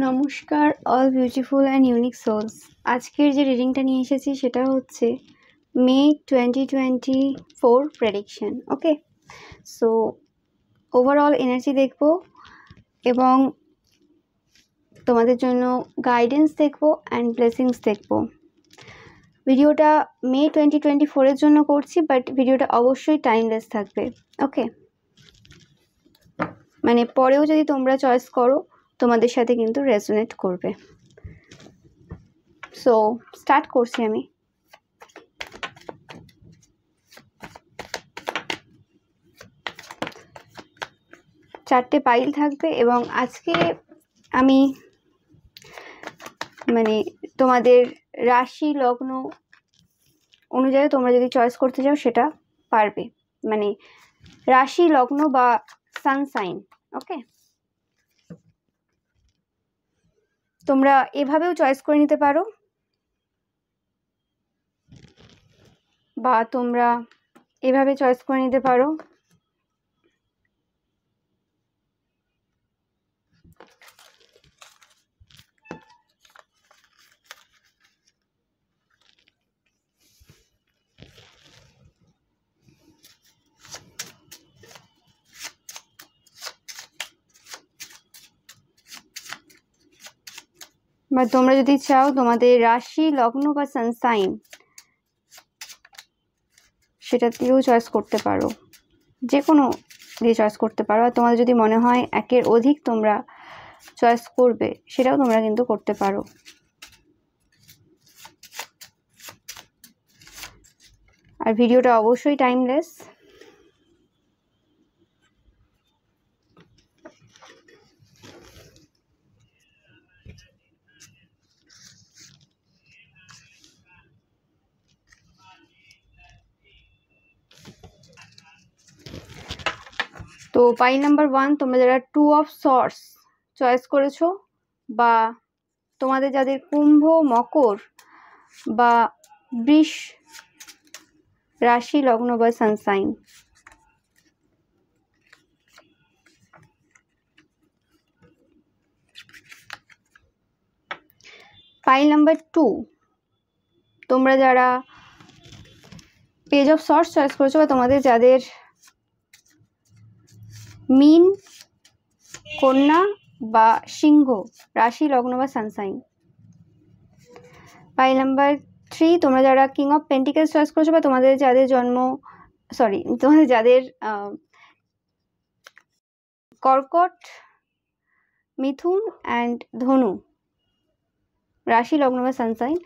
নমস্কার all beautiful and unique souls. আজকের যে রিডিংটা নিয়ে এসেছি সেটা হচ্ছে May 2024 prediction. Okay, so overall energy দেখব এবং তোমাদের জন্য গাইডেন্স দেখব অ্যান্ড ব্লেসিংস দেখব। ভিডিওটা মে 2024-এর জন্য করছি, বাট ভিডিওটা অবশ্যই টাইমলেস থাকবে। ওকে, মানে পরেও যদি তোমরা চয়েস করো তোমাদের সাথে কিন্তু রেজোনেট করবে। সো স্টার্ট করছি আমি। চারটে পাইল থাকবে এবং আজকে আমি মানে তোমাদের রাশি লগ্ন অনুযায়ী তোমরা যদি চয়েস করতে চাও সেটা পারবে, মানে রাশি লগ্ন বা সানসাইন। ওকে, তোমরা এভাবেও চয়েস করে নিতে পারো বা তোমরা এভাবে চয়েস করে নিতে পারো। বা তোমরা যদি চাও তোমাদের রাশি লগ্ন বা সানসাইন সেটা দিয়েও চয়েস করতে পারো, যে কোনো দিয়ে চয়েস করতে পারো। আর তোমাদের যদি মনে হয় একের অধিক তোমরা চয়েস করবে সেটাও তোমরা কিন্তু করতে পারো। আর ভিডিওটা অবশ্যই টাইমলেস। তো পাইল নাম্বার 1, তোমরা যারা 2 অফ সর্টস চয়েস করেছো বা তোমাদের যাদের কুম্ভ, মকর বা বৃষ রাশি লগ্ন বা সানসাইন, পাইল নাম্বার 2 তোমরা যারা পেজ অফ সর্টস চয়েস করেছো বা তোমাদের যাদের মীন, কন্যা বা সিংহ রাশি লগ্ন বা সানসাইন। পাইল নাম্বার 3 তোমরা যারা কিং অফ পেন্টিকেলস চয়েস করেছো বা তোমাদের যাদের তোমাদের যাদের কর্কট, মিথুন অ্যান্ড ধনু রাশি লগ্ন বা সানসাইন।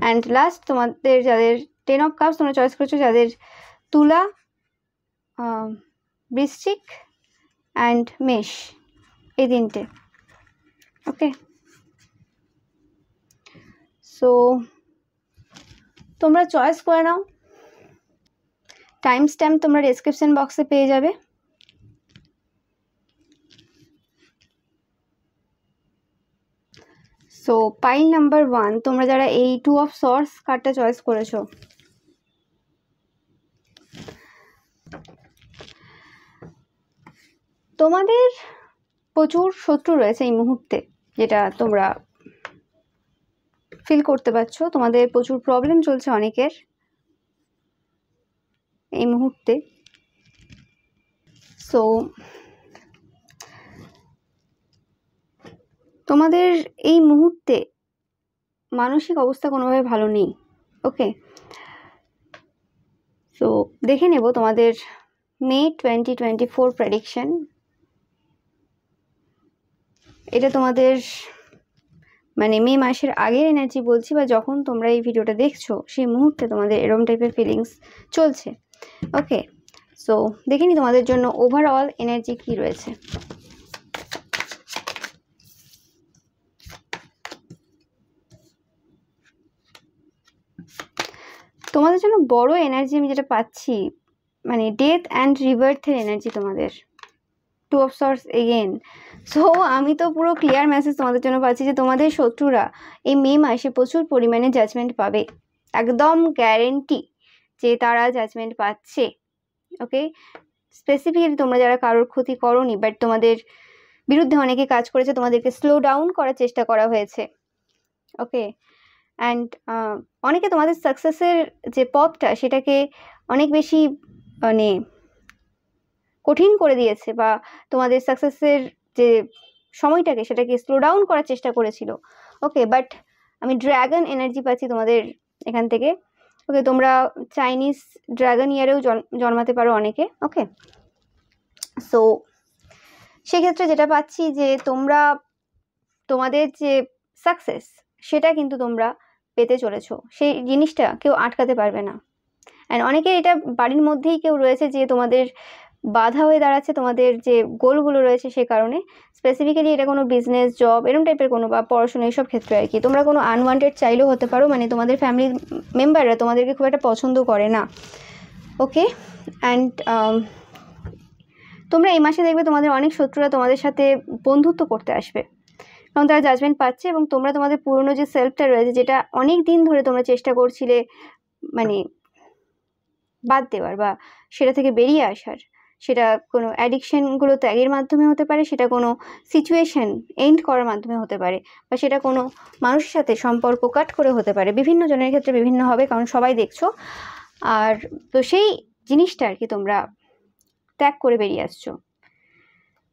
অ্যান্ড লাস্ট তোমাদের যাদের 10 অফ কাপস তোমরা চয়েস করেছো, যাদের তুলা, বৃশ্চিক অ্যান্ড মেষ, এই তিনটে। ওকে, সো তোমরা চয়েস করে নাও। টাইম স্ট্যাম্প তোমরা ডেসক্রিপশন বক্সে পেয়ে যাবে। সো পাইল নাম্বার 1 তোমরা যারা এই 2 অফ সর্টস কার্ডটা চয়েস করেছো, তোমাদের প্রচুর শত্রু রয়েছে এই মুহূর্তে, যেটা তোমরা ফিল করতে পারছো। তোমাদের প্রচুর প্রবলেম চলছে অনেকের এই মুহূর্তে। সো তোমাদের এই মুহূর্তে মানসিক অবস্থা কোনোভাবে ভালো নেই। ওকে, সো দেখে নেব তোমাদের মে 2024 প্রেডিকশন। এটা তোমাদের মানে মে মাসের আগের এনার্জি বলছি, বা যখন তোমরা এই ভিডিওটা দেখছো সেই মুহূর্তে তোমাদের এরকম টাইপের ফিলিংস চলছে। ওকে, সো দেখে নি তোমাদের জন্য ওভারঅল এনার্জি কি রয়েছে। তোমাদের জন্য বড় এনার্জি আমি যেটা পাচ্ছি, মানে ডেথ অ্যান্ড রিবার্থের এনার্জি তোমাদের। 2 অফ সর্টস এগেন। সো আমি তো পুরো ক্লিয়ার মেসেজ তোমাদের জন্য পাচ্ছি যে তোমাদের শত্রুরা এই মে মাসে প্রচুর পরিমাণে জাজমেন্ট পাবে, একদম গ্যারেন্টি যে তারা জাজমেন্ট পাচ্ছে। ওকে, স্পেসিফিক্যালি তোমরা যারা কারোর ক্ষতি করোনি বাট তোমাদের বিরুদ্ধে অনেকে কাজ করেছে, তোমাদেরকে স্লো ডাউন করার চেষ্টা করা হয়েছে। ওকে, অ্যান্ড অনেকে তোমাদের সাকসেসের যে পথটা সেটাকে অনেক বেশি মানে কঠিন করে দিয়েছে, বা তোমাদের সাকসেসের যে সময়টাকে সেটাকে স্লো ডাউন করার চেষ্টা করেছিল। ওকে, বাট আমি ড্র্যাগন এনার্জি পাচ্ছি তোমাদের এখান থেকে। ওকে, তোমরা চাইনিজ ড্র্যাগন ইয়ারেও জন্মাতে পারো অনেকে। ওকে, সো সেক্ষেত্রে যেটা পাচ্ছি যে তোমরা তোমাদের যে সাকসেস সেটা কিন্তু তোমরা পেতে চলেছো, সেই জিনিসটা কেউ আটকাতে পারবে না। অ্যান্ড অনেকে এটা বাড়ির মধ্যেই কেউ রয়েছে যে তোমাদের বাধা হয়ে দাঁড়াচ্ছে তোমাদের যে গোলগুলো রয়েছে, সে কারণে স্পেসিফিক্যালি এটা কোনো বিজনেস, জব এরকম টাইপের কোনো, বা পড়াশোনা এইসব ক্ষেত্রে আর কি। তোমরা কোনো আনওয়ান্টেড চাইলেও হতে পারো, মানে তোমাদের ফ্যামিলি মেম্বাররা তোমাদেরকে খুব একটা পছন্দ করে না। ওকে, অ্যান্ড তোমরা এই মাসে দেখবে তোমাদের অনেক শত্রুরা তোমাদের সাথে বন্ধুত্ব করতে আসবে, কারণ তারা জাজমেন্ট পাচ্ছে, এবং তোমরা তোমাদের পুরনো যে সেলফটা রয়েছে, যেটা অনেক দিন ধরে তোমরা চেষ্টা করছিলে মানে বাদ দেওয়ার বা সেটা থেকে বেরিয়ে আসার, সেটা কোনো অ্যাডিকশানগুলো ত্যাগের মাধ্যমে হতে পারে, সেটা কোনো সিচুয়েশন এন্ড করার মাধ্যমে হতে পারে, বা সেটা কোনো মানুষের সাথে সম্পর্ক কাট করে হতে পারে। বিভিন্ন জনের ক্ষেত্রে বিভিন্ন হবে, কারণ সবাই দেখছো। আর তো সেই জিনিসটা আর কি তোমরা ত্যাগ করে বেরিয়ে আসছো।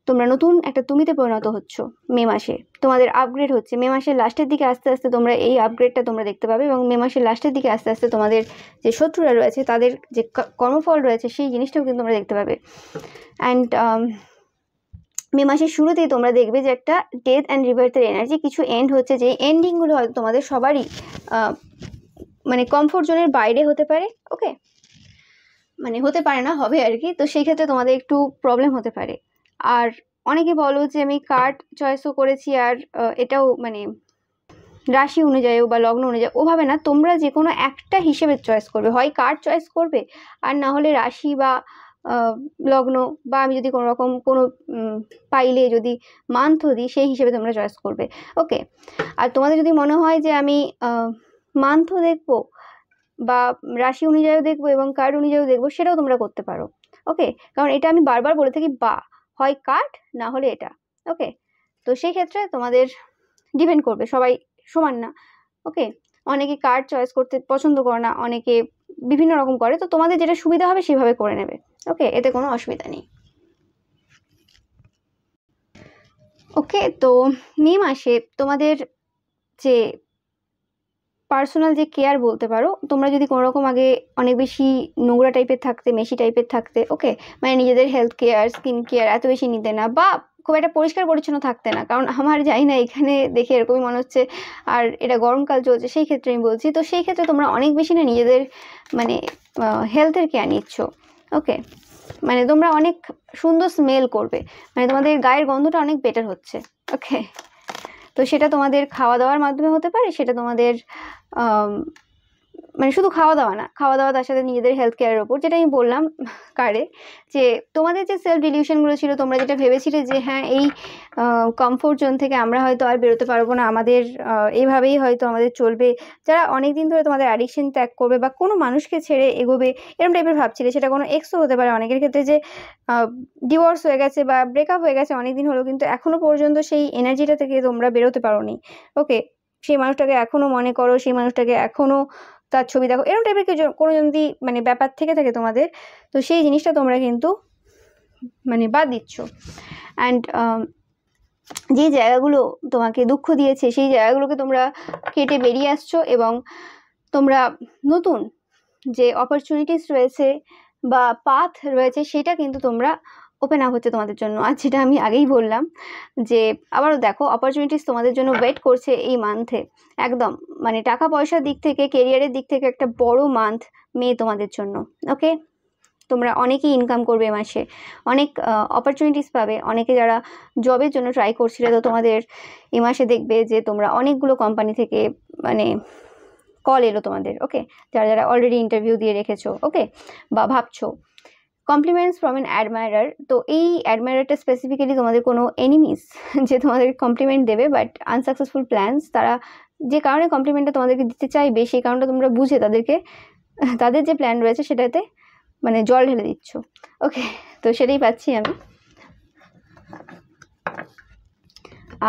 তোমরা নতুন একটা তুমিতে পরিণত হচ্ছ মে মাসে, তোমাদের আপগ্রেড হচ্ছে। মে মাসের লাস্টের দিকে আস্তে আস্তে তোমরা এই আপগ্রেডটা তোমরা দেখতে পাবে, এবং মে মাসের লাস্টের দিকে আস্তে আস্তে তোমাদের যে শত্রুরা রয়েছে তাদের যে কর্মফল রয়েছে সেই জিনিসটাও কিন্তু তোমরা দেখতে পাবে। অ্যান্ড মে মাসের শুরুতেই তোমরা দেখবে যে একটা ডেথ অ্যান্ড রিবার্থের এনার্জি কিছু এন্ড হচ্ছে, যে এন্ডিংগুলো হয়তো তোমাদের সবারই মানে কমফোর্ট জোনের বাইরে হতে পারে। ওকে, মানে হতে পারে না, হবে আর কি। তো সেই ক্ষেত্রে তোমাদের একটু প্রবলেম হতে পারে। আর অনেকে বলো যে আমি কার্ড চয়েসও করেছি, আর এটাও মানে রাশি অনুযায়ী বা লগ্ন অনুযায়ী, ওভাবে না, তোমরা যে কোনো একটা হিসেবে চয়েস করবে, হয় কার্ড চয়েস করবে, আর না হলে রাশি বা লগ্ন, বা আমি যদি কোনো রকম কোনো পাইলে যদি মান্থও দিই সেই হিসেবে তোমরা চয়েস করবে। ওকে, আর তোমাদের যদি মনে হয় যে আমি মান্থও দেখবো বা রাশি অনুযায়ীও দেখবো এবং কার্ড অনুযায়ীও দেখবো, সেটাও তোমরা করতে পারো। ওকে, কারণ এটা আমি বারবার বলে থাকি, বা হয় কার্ড না হলে এটা। ওকে, তো সেই ক্ষেত্রে তোমাদের ডিপেন্ড করবে, সবাই সমান না। ওকে, অনেকে কার্ড চয়েস করতে পছন্দ করে না, অনেকে বিভিন্ন রকম করে, তো তোমাদের যেটা সুবিধা হবে সেভাবে করে নেবে। ওকে, এতে কোনো অসুবিধা নেই। ওকে, তো মে মাসে তোমাদের যে পার্সোনাল যে কেয়ার বলতে পারো, তোমরা যদি কোনো রকম আগে অনেক বেশি নোংরা টাইপের থাকতে, মেশি টাইপের থাকতে, ওকে, মানে নিজেদের হেলথ কেয়ার, স্কিন কেয়ার এত বেশি নিতে না, বা খুব একটা পরিষ্কার পরিচ্ছন্ন থাকতে না, কারণ আমার জানি না এখানে দেখে এরকমই মনে হচ্ছে, আর এটা গরমকাল চলছে সেই ক্ষেত্রে আমি বলছি। তো সেই ক্ষেত্রে তোমরা অনেক বেশি না নিজেদের মানে হেলথের কেয়ার নিচ্ছ। ওকে, মানে তোমরা অনেক সুন্দর স্মেল করবে, মানে তোমাদের গায়ের গন্ধটা অনেক বেটার হচ্ছে। ওকে, তো সেটা তোমাদের খাওয়া দাওয়ার মাধ্যমে হতে পারে, সেটা তোমাদের মানে শুধু খাওয়া দাওয়া না, খাওয়া দাওয়া তার সাথে নিজেদের হেলথ কেয়ারের ওপর, যেটা আমি বললাম কারে, যে তোমাদের যে সেলফ ডিলিউশনগুলো ছিল, তোমরা যেটা ভেবেছিলে যে হ্যাঁ এই কমফোর্ট জোন থেকে আমরা হয়তো আর বেরোতে পারবো না, আমাদের এইভাবেই হয়তো আমাদের চলবে, যারা অনেক দিন ধরে তোমাদের অ্যাডিকশন ত্যাগ করবে বা কোনো মানুষকে ছেড়ে এগোবে এরকম টাইপের ভাবছিলে, সেটা কোনো এক্সও হতে পারে অনেকের ক্ষেত্রে, যে ডিভোর্স হয়ে গেছে বা ব্রেকআপ হয়ে গেছে অনেক দিন হলো, কিন্তু এখনো পর্যন্ত সেই এনার্জিটা থেকে তোমরা বেরোতে পারোনি। ওকে, সেই মানুষটাকে এখনো মনে করো, সেই মানুষটাকে এখনো তার ছবি দেখো, এরকম টাইপের কিছু কোনো যদি মানে ব্যাপার থেকে থাকে তোমাদের, তো সেই জিনিসটা তোমরা কিন্তু মানে বাদ দিচ্ছ। অ্যান্ড যে জায়গাগুলো তোমাকে দুঃখ দিয়েছে সেই জায়গাগুলোকে তোমরা কেটে বেরিয়ে আসছো, এবং তোমরা নতুন যে অপরচুনিটিস রয়েছে বা পাথ রয়েছে সেটা কিন্তু তোমরা ওপেন আপ হচ্ছে তোমাদের জন্য। আর যেটা আমি আগেই বললাম যে আবারও দেখো, অপরচুনিটিস তোমাদের জন্য ওয়েট করছে এই মান্থে, একদম মানে টাকা পয়সার দিক থেকে, কেরিয়ারের দিক থেকে একটা বড় মান্থ মে তোমাদের জন্য। ওকে, তোমরা অনেকেই ইনকাম করবে এ মাসে, অনেক অপরচুনিটিস পাবে। অনেকে যারা জবের জন্য ট্রাই করছিলে, তো তোমাদের এ মাসে দেখবে যে তোমরা অনেকগুলো কোম্পানি থেকে মানে কল এলো তোমাদের। ওকে, যারা যারা অলরেডি ইন্টারভিউ দিয়ে রেখেছো, ওকে, বা ভাবছো। কমপ্লিমেন্টস ফ্রম অ্যান অ্যাডমায়ারার, তো এই অ্যাডমায়ারারটা স্পেসিফিক্যালি তোমাদের কোনো এনিমিস যে তোমাদের কমপ্লিমেন্ট দেবে, বাট আনসাকসেসফুল প্ল্যান্স, তারা যে কারণে কমপ্লিমেন্টটা তোমাদেরকে দিতে চাইবে সেই কারণটা তোমরা বুঝে তাদেরকে তাদের যে প্ল্যান রয়েছে সেটাতে মানে জল ঢেলে দিচ্ছ। ওকে, তো সেটাই পাচ্ছি আমি।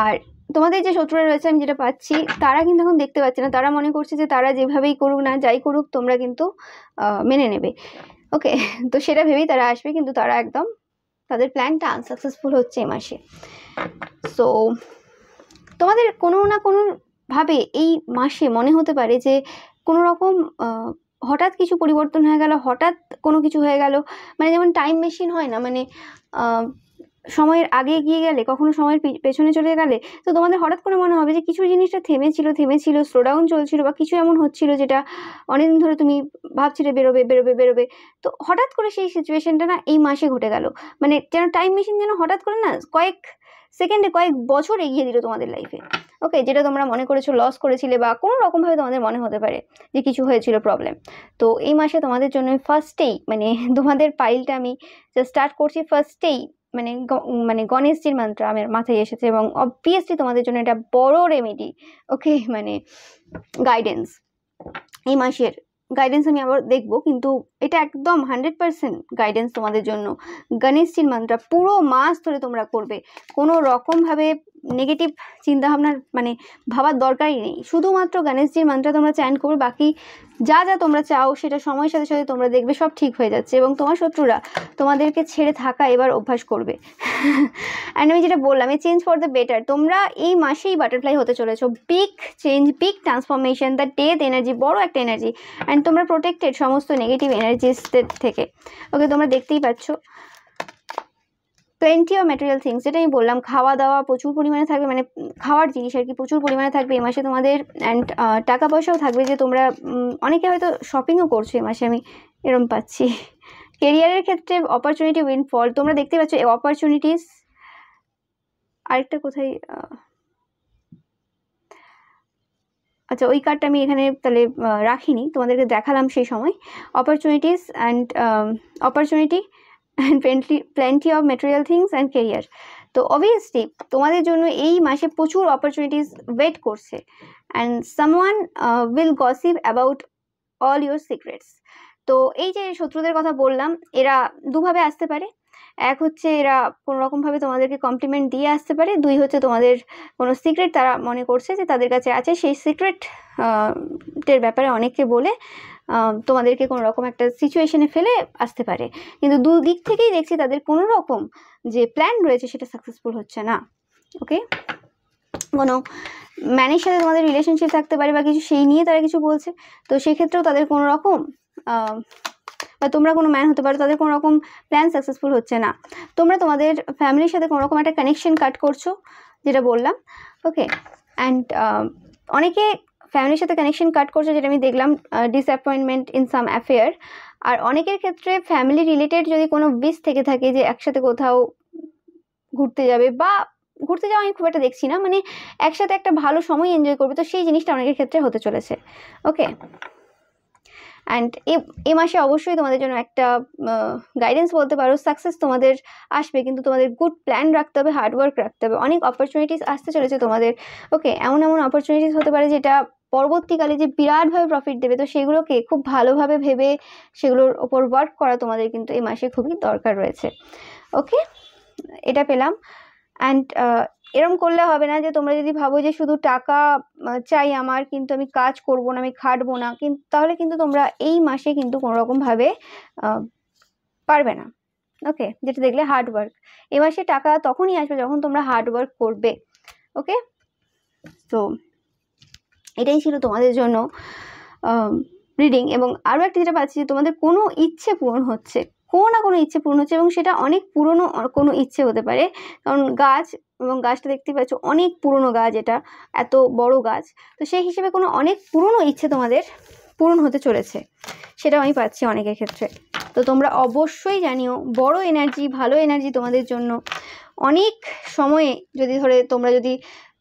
আর তোমাদের যে শত্রুরা রয়েছে আমি যেটা পাচ্ছি, তারা কিন্তু এখন দেখতে পাচ্ছে না, তারা মনে করছে যে তারা যেভাবেই করুক না, যাই করুক তোমরা কিন্তু মেনে নেবে। ওকে, তো সেটা ভেবেই তারা আসবে, কিন্তু তারা একদম তাদের প্ল্যানটা আনসাকসেসফুল হচ্ছে এই মাসে। সো তোমাদের কোনো না কোনোভাবে এই মাসে মনে হতে পারে যে কোনো রকম হঠাৎ কিছু পরিবর্তন হয়ে গেল, হঠাৎ কোনো কিছু হয়ে গেল, মানে যেমন টাইম মেশিন হয় না, মানে সময়ের আগে এগিয়ে গেলে, কখনো সময়ের পেছনে চলে গেলে, তো তোমাদের হঠাৎ করে মনে হবে যে কিছু জিনিসটা থেমেছিল, স্লো ডাউন চলছিল, বা কিছু এমন হচ্ছিল যেটা অনেকদিন ধরে তুমি ভাবছিলে বেরোবে, তো হঠাৎ করে সেই সিচুয়েশনটা না এই মাসে ঘটে গেল। মানে যেন টাইম মেশিন যেন হঠাৎ করে না কয়েক সেকেন্ডে কয়েক বছর এগিয়ে দিল তোমাদের লাইফে। ওকে, যেটা তোমরা মনে করেছো লস করেছিলে, বা কোনো রকমভাবে তোমাদের মনে হতে পারে যে কিছু হয়েছিল প্রবলেম, তো এই মাসে তোমাদের জন্য ফার্স্টেই, মানে তোমাদের পাইলটা আমি স্টার্ট করছি ফার্স্টেই, মানে গণেশজির মন্ত্র আমার মাথায় এসেছে, এবং অবভিয়াসলি তোমাদের জন্য এটা বড় রেমেডি। ওকে, মানে গাইডেন্স, এই মাসের গাইডেন্স আমি আবার দেখবো, কিন্তু এটা একদম 100% গাইডেন্স তোমাদের জন্য। গণেশজির মন্ত্র পুরো মাস ধরে তোমরা করবে, কোনো রকমভাবে নেগেটিভ চিন্তাভাবনার মানে ভাবার দরকারই নেই, শুধুমাত্র গণেশজির মন্ত্র তোমরা চ্যান্ট করবে, বাকি যা যা তোমরা চাও সেটা সময়ের সাথে সাথে তোমরা দেখবে সব ঠিক হয়ে যাচ্ছে, এবং তোমার শত্রুরা তোমাদেরকে ছেড়ে থাকা এবার অভ্যাস করবে। অ্যান্ড আমি যেটা বললাম, এই চেঞ্জ ফর দ্য বেটার, তোমরা এই মাসেই বাটারফ্লাই হতে চলেছো, big change, big transformation, the death energy, বড় একটা এনার্জি, অ্যান্ড তোমরা প্রোটেক্টেড সমস্ত নেগেটিভ এনার্জিসদের থেকে। ওকে, তোমরা দেখতেই পাচ্ছ প্লেন্টি অফ ম্যাটেরিয়াল থিংস, যেটা আমি বললাম, খাওয়া দাওয়া প্রচুর পরিমাণে থাকবে, মানে খাওয়ার জিনিস আর কি প্রচুর পরিমাণে থাকবে এই মাসে তোমাদের, অ্যান্ড টাকা পয়সাও থাকবে, যে তোমরা অনেকে হয়তো শপিংও করছো এই মাসে, আমি এরম পাচ্ছি। কেরিয়ারের ক্ষেত্রে অপরচুনিটি উইনফল, তোমরা দেখতে পাচ্ছ অপরচুনিটিস। আরেকটা কোথায়, আচ্ছা ওই কার্ডটা আমি এখানে তাহলে রাখিনি, তোমাদেরকে দেখালাম সেই সময়। Opportunities and opportunity and plenty of material things and career. তো অবভিয়াসলি তোমাদের জন্য এই মাসে প্রচুর অপরচুনিটিস ওয়েট করছে, and someone will gossip about all your secrets. তো এই যে শত্রুদের কথা বললাম, এরা দুভাবে আসতে পারে, এক হচ্ছে এরা কোনো রকমভাবে তোমাদেরকে কমপ্লিমেন্ট দিয়ে আসতে পারে, দুই হচ্ছে তোমাদের কোনো সিক্রেট তারা মনে করছে যে তাদের কাছে আছে, সেই সিক্রেট টের ব্যাপারে অনেককে বলে তোমাদেরকে কোনো রকম একটা সিচুয়েশনে ফেলে আসতে পারে, কিন্তু দুদিক থেকেই দেখছি তাদের কোনো রকম যে প্ল্যান রয়েছে সেটা সাকসেসফুল হচ্ছে না। ওকে, কোনো ম্যানের সাথে তোমাদের রিলেশনশিপ থাকতে পারে বা কিছু, সেই নিয়ে তারা কিছু বলছে, তো সেক্ষেত্রেও তাদের কোনো রকম বা তোমরা কোনো ম্যান হতে পারো, তাদের কোনো রকম প্ল্যান সাকসেসফুল হচ্ছে না। তোমরা তোমাদের ফ্যামিলির সাথে কোনো রকম একটা কানেকশন কাট করছো, যেটা বললাম। ওকে, অ্যান্ড অনেকে ফ্যামিলির সাথে কানেকশন কাট করছে, যেটা আমি দেখলাম, ডিসঅ্যাপয়েন্টমেন্ট ইন সাম অ্যাফেয়ার। আর অনেকের ক্ষেত্রে ফ্যামিলি রিলেটেড যদি কোনো উইশ থেকে থাকে যে একসাথে কোথাও ঘুরতে যাবে, বা ঘুরতে যাওয়া আমি খুব একটা দেখছি না, মানে একসাথে একটা ভালো সময় এনজয় করবে, তো সেই জিনিসটা অনেকের ক্ষেত্রে হতে চলেছে। ওকে, অ্যান্ড এই মাসে অবশ্যই তোমাদের জন্য একটা গাইডেন্স বলতে পারো, সাকসেস তোমাদের আসবে, কিন্তু তোমাদের গুড প্ল্যান রাখতে হবে, হার্ডওয়ার্ক রাখতে হবে, অনেক অপরচুনিটিস আসতে চলেছে তোমাদের। ওকে, এমন অপরচুনিটিস হতে পারে যেটা পরবর্তীকালে যে বিরাটভাবে প্রফিট দেবে, তো সেগুলোকে খুব ভালোভাবে ভেবে সেগুলোর ওপর ওয়ার্ক করা তোমাদের কিন্তু এই মাসে খুবই দরকার রয়েছে। ওকে, এটা পেলাম। অ্যান্ড এরম করলে হবে না যে তোমরা যদি ভাবো যে শুধু টাকা চাই আমার, কিন্তু আমি কাজ করব না, আমি খাটবো না, কিন্তু তাহলে কিন্তু তোমরা এই মাসে কিন্তু কোনো রকমভাবে পারবে না। ওকে, যেটা দেখলে হার্ডওয়ার্ক, এই মাসে টাকা তখনই আসবে যখন তোমরা হার্ডওয়ার্ক করবে। ওকে, তো এটাই ছিল তোমাদের জন্য রিডিং। এবং আরও একটা যেটা পাচ্ছি, যে তোমাদের কোনো ইচ্ছে পূরণ হচ্ছে, কোনো না কোনো ইচ্ছে পূরণ হচ্ছে, এবং সেটা অনেক পুরনো কোনো ইচ্ছে হতে পারে, কারণ গাছ, এবং গাছটা দেখতে পাচ্ছ অনেক পুরনো গাছ, এটা এত বড় গাছ, তো সেই হিসেবে কোনো অনেক পুরনো ইচ্ছে তোমাদের পূরণ হতে চলেছে, সেটাও আমি পাচ্ছি অনেকের ক্ষেত্রে। তো তোমরা অবশ্যই জানিও, বড় এনার্জি, ভালো এনার্জি তোমাদের জন্য। অনেক সময়ে যদি ধরে তোমরা যদি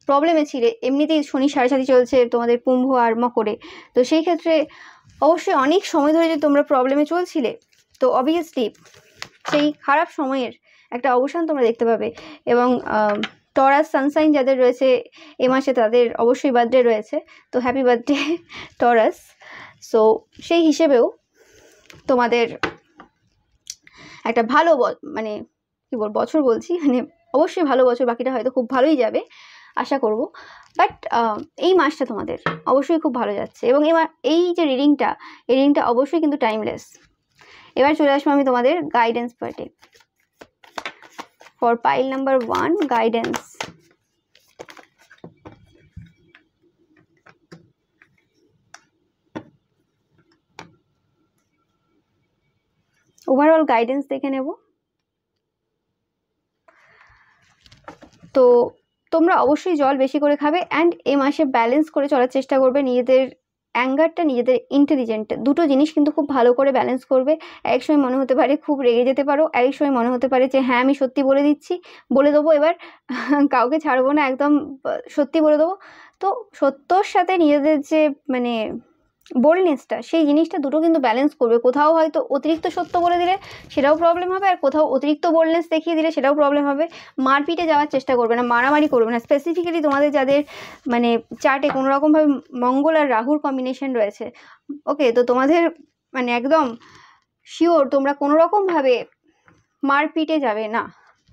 প্রবলেমে ছিলে, এমনিতেই শনি 7.5 চলছে তোমাদের কুম্ভ আর মকরে, তো সেই ক্ষেত্রে অবশ্যই অনেক সময় ধরে যদি তোমরা প্রবলেমে চলছিলে, তো অবভিয়াসলি সেই খারাপ সময়ের একটা অবসান তোমরা দেখতে পাবে। এবং টরাস সানসাইন যাদের রয়েছে এ মাসে, তাদের অবশ্যই বার্থডে রয়েছে, তো হ্যাপি বার্থডে টরাস। সো সেই হিসেবেও তোমাদের একটা ভালো মানে কি বছর বলছি, মানে অবশ্যই ভালো বছর, বাকিটা হয়তো খুব ভালোই যাবে। আশা করব। বাট এই মাসটা তোমাদের অবশ্যই খুব ভালো যাচ্ছে, এবং এই যে রিডিংটা অবশ্যই কিন্তু টাইমলেস। এবার চলে আসবো আমি তোমাদের গাইডেন্স পার্টে। For pile number 1 guidance. Overall guidance দেখে নেব। তো তোমরা অবশ্যই জল বেশি করে খাবে, অ্যান্ড এই মাসে ব্যালেন্স করে চলার চেষ্টা করবে। নিজেদের অ্যাঙ্গারটা, নিজেদের ইন্টেলিজেন্ট, দুটো জিনিস কিন্তু খুব ভালো করে ব্যালেন্স করবে। এক সময় মনে হতে পারে খুব রেগে যেতে পারো, এক সময় মনে হতে পারে যে হ্যাঁ আমি সত্যি বলে দেবো এবার কাউকে ছাড়বো না, একদম সত্যি বলে দেবো। তো সত্যর সাথে নিজেদের যে মানে বোল্ডনেসটা, সেই জিনিসটা দুটো কিন্তু ব্যালেন্স করবে। কোথাও হয়তো অতিরিক্ত সত্য বলে দিলে সেটাও প্রবলেম হবে, আর কোথাও অতিরিক্ত বোল্ডনেস দেখিয়ে দিলে সেটাও প্রবলেম হবে। মারপিটে যাওয়ার চেষ্টা করবে না, মারামারি করবে না। স্পেসিফিক্যালি তোমাদের যাদের মানে চার্টে কোনো রকমভাবে মঙ্গল আর রাহুর কম্বিনেশন রয়েছে, ওকে, তো তোমাদের মানে একদম শিওর তোমরা কোনো রকমভাবে মারপিটে যাবে না।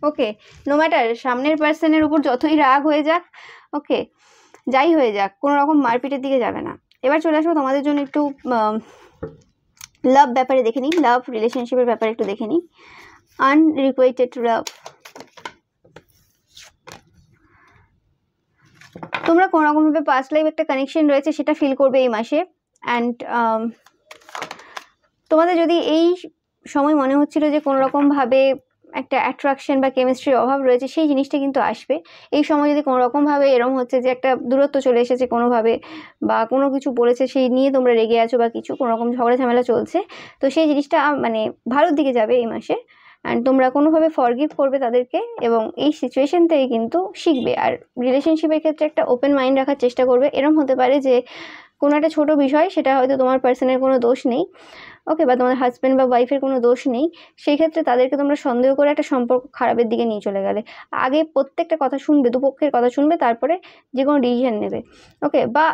ওকে, নো ম্যাটার সামনের পার্সনের উপর যতই রাগ হয়ে যাক, ওকে, যাই হয়ে যাক, কোনো রকম মারপিটের দিকে যাবে না। এবার চলে আসবো তোমাদের জন্য একটু লাভ ব্যাপারে দেখে নিই, লাভ রিলেশনশিপের ব্যাপারে একটু দেখে নিই। আনরিকুইটেড লাভ। তোমরা কোনো রকমভাবে পাস্ট লাইফ একটা কানেকশন রয়েছে সেটা ফিল করবে এই মাসে। অ্যান্ড তোমাদের যদি এই সময় মনে হচ্ছিল যে কোনো রকমভাবে একটা অ্যাট্রাকশন বা কেমিস্ট্রির অভাব রয়েছে, সেই জিনিসটা কিন্তু আসবে এই সময়। যদি কোনো রকমভাবে এরকম হচ্ছে যে একটা দূরত্ব চলে এসেছে কোনোভাবে, বা কোনো কিছু বলেছে সেই নিয়ে তোমরা রেগে আছো, বা কিছু কোনো রকম ঝগড়া ঝামেলা চলছে, তো সেই জিনিসটা মানে ভালোর দিকে যাবে এই মাসে। অ্যান্ড তোমরা কোনোভাবে ফরগিভ করবে তাদেরকে, এবং এই সিচুয়েশন থেকে কিন্তু শিখবে। আর রিলেশনশিপের ক্ষেত্রে একটা ওপেন মাইন্ড রাখার চেষ্টা করবে। এরকম হতে পারে যে কোনো একটা ছোটো বিষয়, সেটা হয়তো তোমার পার্সনের কোনো দোষ নেই, ওকে, বা তোমাদের হাজব্যান্ড বা ওয়াইফের কোনো দোষ নেই, সেই ক্ষেত্রে তাদেরকে তোমরা সন্দেহ করে একটা সম্পর্ক খারাপের দিকে নিয়ে চলে গেলে। আগে প্রত্যেকটা কথা শুনবে, দুপক্ষের কথা শুনবে, তারপরে যে কোনো ডিসিশন নেবে, ওকে, বা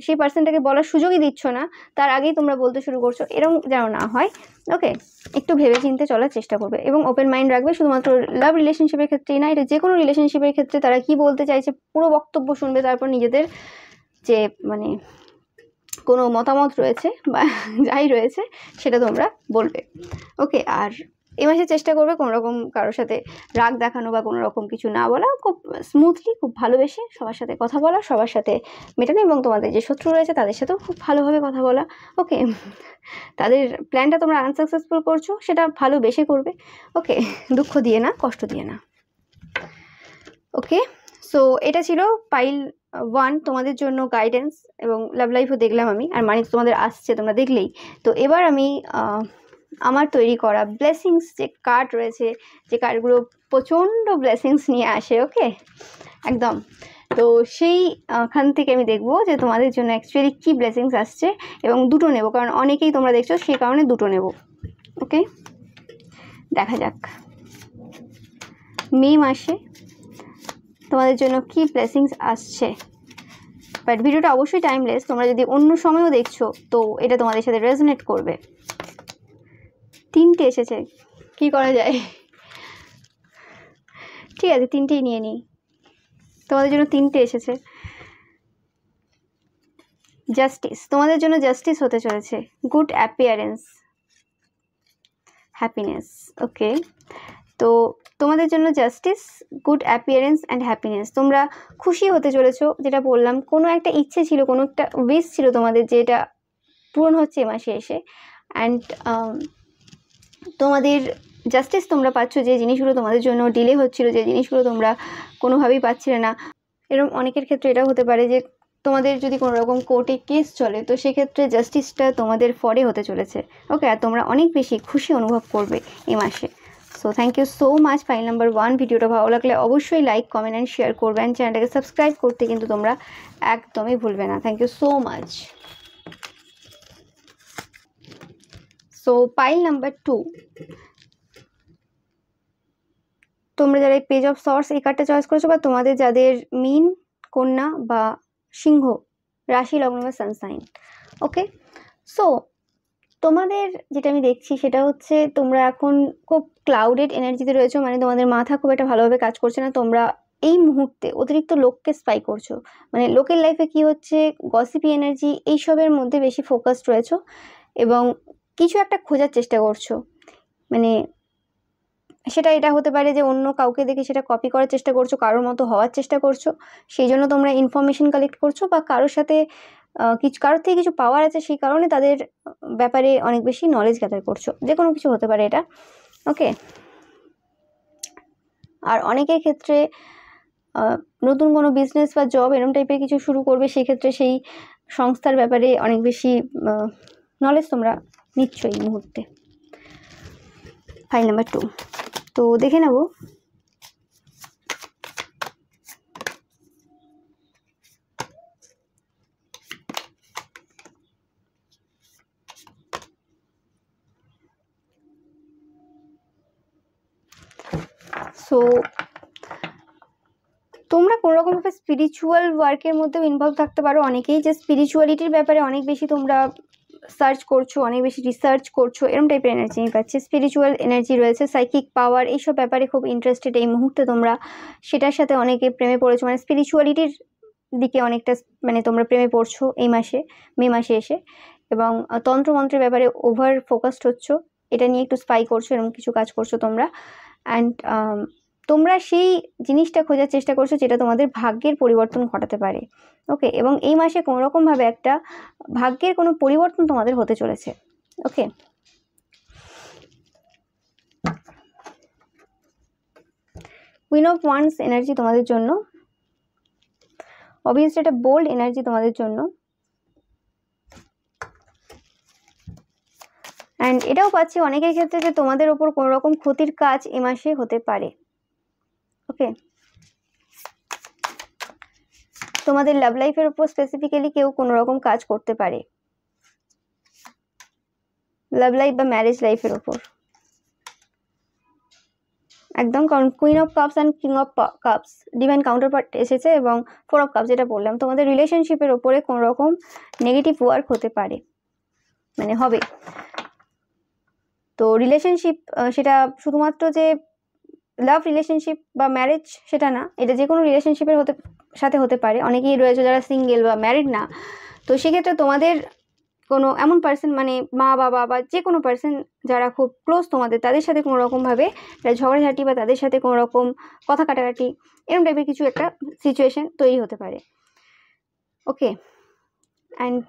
সেই পার্সনটাকে বলার সুযোগই দিচ্ছ না, তার আগেই তোমরা বলতে শুরু করছো, এরকম যেন না হয়। ওকে, একটু ভেবে চিন্তে চলার চেষ্টা করবে এবং ওপেন মাইন্ড রাখবে। শুধুমাত্র লাভ রিলেশনশিপের ক্ষেত্রেই না, এটা যে কোনো রিলেশনশিপের ক্ষেত্রে তারা কি বলতে চাইছে পুরো বক্তব্য শুনবে, তারপর নিজেদের যে মানে কোনো মতামত রয়েছে বা যাই রয়েছে সেটা তোমরা বলবে, ওকে। আর এই মাসে চেষ্টা করবে কোনো রকম কারোর সাথে রাগ দেখানো বা কোনো রকম কিছু না বলা, খুব স্মুথলি, খুব ভালোবেসে সবার সাথে কথা বলা, সবার সাথে মেটানো, এবং তোমাদের যে শত্রু রয়েছে তাদের সাথেও খুব ভালোভাবে কথা বলা, ওকে। তাদের প্ল্যানটা তোমরা আনসাকসেসফুল করছো, সেটা ভালোবেসে করবে, ওকে, দুঃখ দিয়ে না, কষ্ট দিয়ে না, ওকে। সো এটা ছিল পাইল 1 তোমাদের জন্য গাইডেন্স, এবং লাভ লাইফও দেখলাম আমি, আর মানে তোমাদের আসছে তোমরা দেখলেই। তো এবার আমি আমার তৈরি করা ব্লেসিংস যে কার্ড রয়েছে, যে কার্ডগুলো প্রচণ্ড ব্লেসিংস নিয়ে আসে, ওকে, একদম। তো সেইখান থেকে আমি দেখবো যে তোমাদের জন্য অ্যাকচুয়ালি কী ব্লেসিংস আসছে, এবং দুটো নেব, কারণ অনেকেই তোমরা দেখছো, সেই কারণে দুটো নেব, ওকে। দেখা যাক মে মাসে তোমাদের জন্য কি ব্লেসিংস আসছে। বাট ভিডিওটা অবশ্যই টাইমলেস, তোমরা যদি অন্য সময়ও দেখছো তো এটা তোমাদের সাথে রেজোনেট করবে। 3টে এসেছে, কি করা যায়, ঠিক আছে 3টেই নিয়ে নিই। তোমাদের জন্য 3টে এসেছে। জাস্টিস, তোমাদের জন্য জাস্টিস হতে চলেছে। গুড অ্যাপিয়ারেন্স, হ্যাপিনেস, ওকে। তো তোমাদের জন্য justice, good appearance and happiness. তোমরা খুশি হতে চলেছো, যেটা বললাম, কোনো একটা ইচ্ছে ছিল, কোনো একটা উইশ ছিল তোমাদের, যেটা পূরণ হচ্ছে এ মাসে এসে। অ্যান্ড তোমাদের জাস্টিস তোমরা পাচ্ছ, যে জিনিসগুলো তোমাদের জন্য ডিলে হচ্ছিল, যে জিনিসগুলো তোমরা কোনোভাবেই পাচ্ছিলে না। এরকম অনেকের ক্ষেত্রে এটাও হতে পারে যে তোমাদের যদি কোনো রকম কোর্টে কেস চলে, তো সেক্ষেত্রে জাস্টিসটা তোমাদের ফরে হতে চলেছে, ওকে। আর তোমরা অনেক বেশি খুশি অনুভব করবে এই মাসে। So thank you so much file number 1। ভিডিওটা ভালো লাগলে অবশ্যই লাইক, কমেন্ট অ্যান্ড শেয়ার করবেন। চ্যানেলটাকে সাবস্ক্রাইব করতে কিন্তু তোমরা একদমই ভুলবে না। Thank you so much. So pile number 2, তোমরা যারা এই পেজ অফ সর্টস এই কার্ডটা চয়েস করেছো, বা তোমাদের যাদের মীন, কন্যা বা সিংহ রাশি, লগ্ন বা সানসাইন, ওকে। সো তোমাদের যেটা আমি দেখছি সেটা হচ্ছে তোমরা এখন খুব ক্লাউডেড এনার্জিতে রয়েছো, মানে তোমাদের মাথা খুব একটা ভালোভাবে কাজ করছে না। তোমরা এই মুহূর্তে অতিরিক্ত লোককে স্পাই করছো, মানে লোকের লাইফে কি হচ্ছে, গসিপি এনার্জি এইসবের মধ্যে বেশি ফোকাসড রয়েছো এবং কিছু একটা খোঁজার চেষ্টা করছো। মানে সেটা এটা হতে পারে যে অন্য কাউকে দেখে সেটা কপি করার চেষ্টা করছো, কারোর মতো হওয়ার চেষ্টা করছো, সেই জন্য তোমরা ইনফরমেশন কালেক্ট করছো, বা কারোর সাথে কারোর থেকে কিছু পাওয়ার আছে সেই কারণে তাদের ব্যাপারে অনেক বেশি নলেজ গ্যাদার করছো, যে কোনো কিছু হতে পারে এটা। ওকে, আর অনেকের ক্ষেত্রে নতুন কোনো বিজনেস বা জব এরকম টাইপের কিছু শুরু করবে, সেক্ষেত্রে সেই সংস্থার ব্যাপারে অনেক বেশি নলেজ তোমরা নিচ্ছ এই মুহূর্তে। ফাইল নাম্বার 2, তো দেখে নেব সো তোমরা কোনোরকমভাবে স্পিরিচুয়াল ওয়ার্কের মধ্যেও ইনভলভ থাকতে পারো। অনেকেই যে স্পিরিচুয়ালিটির ব্যাপারে অনেক বেশি তোমরা সার্চ করছো, অনেক বেশি রিসার্চ করছো, এরকম টাইপের এনার্জি আমি পাচ্ছি। স্পিরিচুয়াল এনার্জি রয়েছে, সাইকিক পাওয়ার, এইসব ব্যাপারে খুব ইন্টারেস্টেড এই মুহূর্তে তোমরা। সেটার সাথে অনেকে প্রেমে পড়েছো, মানে স্পিরিচুয়ালিটির দিকে অনেকটা মানে তোমরা প্রেমে পড়ছো এই মাসে, মে মাসে এসে, এবং তন্ত্রমন্ত্রের ব্যাপারে ওভার ফোকাসড হচ্ছো, এটা নিয়ে একটু স্পাই করছো, এরকম কিছু কাজ করছো তোমরা। অ্যান্ড তোমরা সেই জিনিসটা খোঁজার চেষ্টা করছো যেটা তোমাদের ভাগ্যের পরিবর্তন ঘটাতে পারে। ওকে, এবং এই মাসে কোনোরকমভাবে একটা ভাগ্যের কোনো পরিবর্তন তোমাদের হতে চলেছে। ওকে, কুইন অফ ওয়ান্ডস এনার্জি তোমাদের জন্য, অবভিয়াসলি এটা বোল্ড এনার্জি তোমাদের জন্য। অ্যান্ড এটাও পাচ্ছি অনেকের ক্ষেত্রে যে তোমাদের ওপর কোনো রকম ক্ষতির কাজ এ মাসে হতে পারে। ওকে, তোমাদের লাভ লাইফের ওপর স্পেসিফিক্যালি কেউ কোনো রকম কাজ করতে পারে, লাভ লাইফ বা ম্যারেজ লাইফের ওপর একদম। কারণ queen of cups and king of cups divine counter part এসেছে, এবং 4 অফ কাপস, যেটা বললাম তোমাদের রিলেশনশিপের ওপরে কোনো রকম নেগেটিভ ওয়ার্ক হতে পারে, মানে হবে। তো রিলেশনশিপ সেটা শুধুমাত্র যে লাভ রিলেশনশিপ বা ম্যারেজ সেটা না, এটা যে কোনো রিলেশনশিপের সাথে হতে পারে। অনেকেই রয়েছে যারা সিঙ্গেল বা ম্যারিড না, তো সেক্ষেত্রে তোমাদের কোনো এমন পার্সন, মানে মা বাবা বা যে কোনো পার্সন যারা খুব ক্লোজ তোমাদের, তাদের সাথে কোনো রকমভাবে ঝগড়াঝাটি বা তাদের সাথে কোনো রকম কথা কাটাকাটি, এরকম টাইপের কিছু একটা সিচুয়েশন তৈরি হতে পারে। ওকে, অ্যান্ড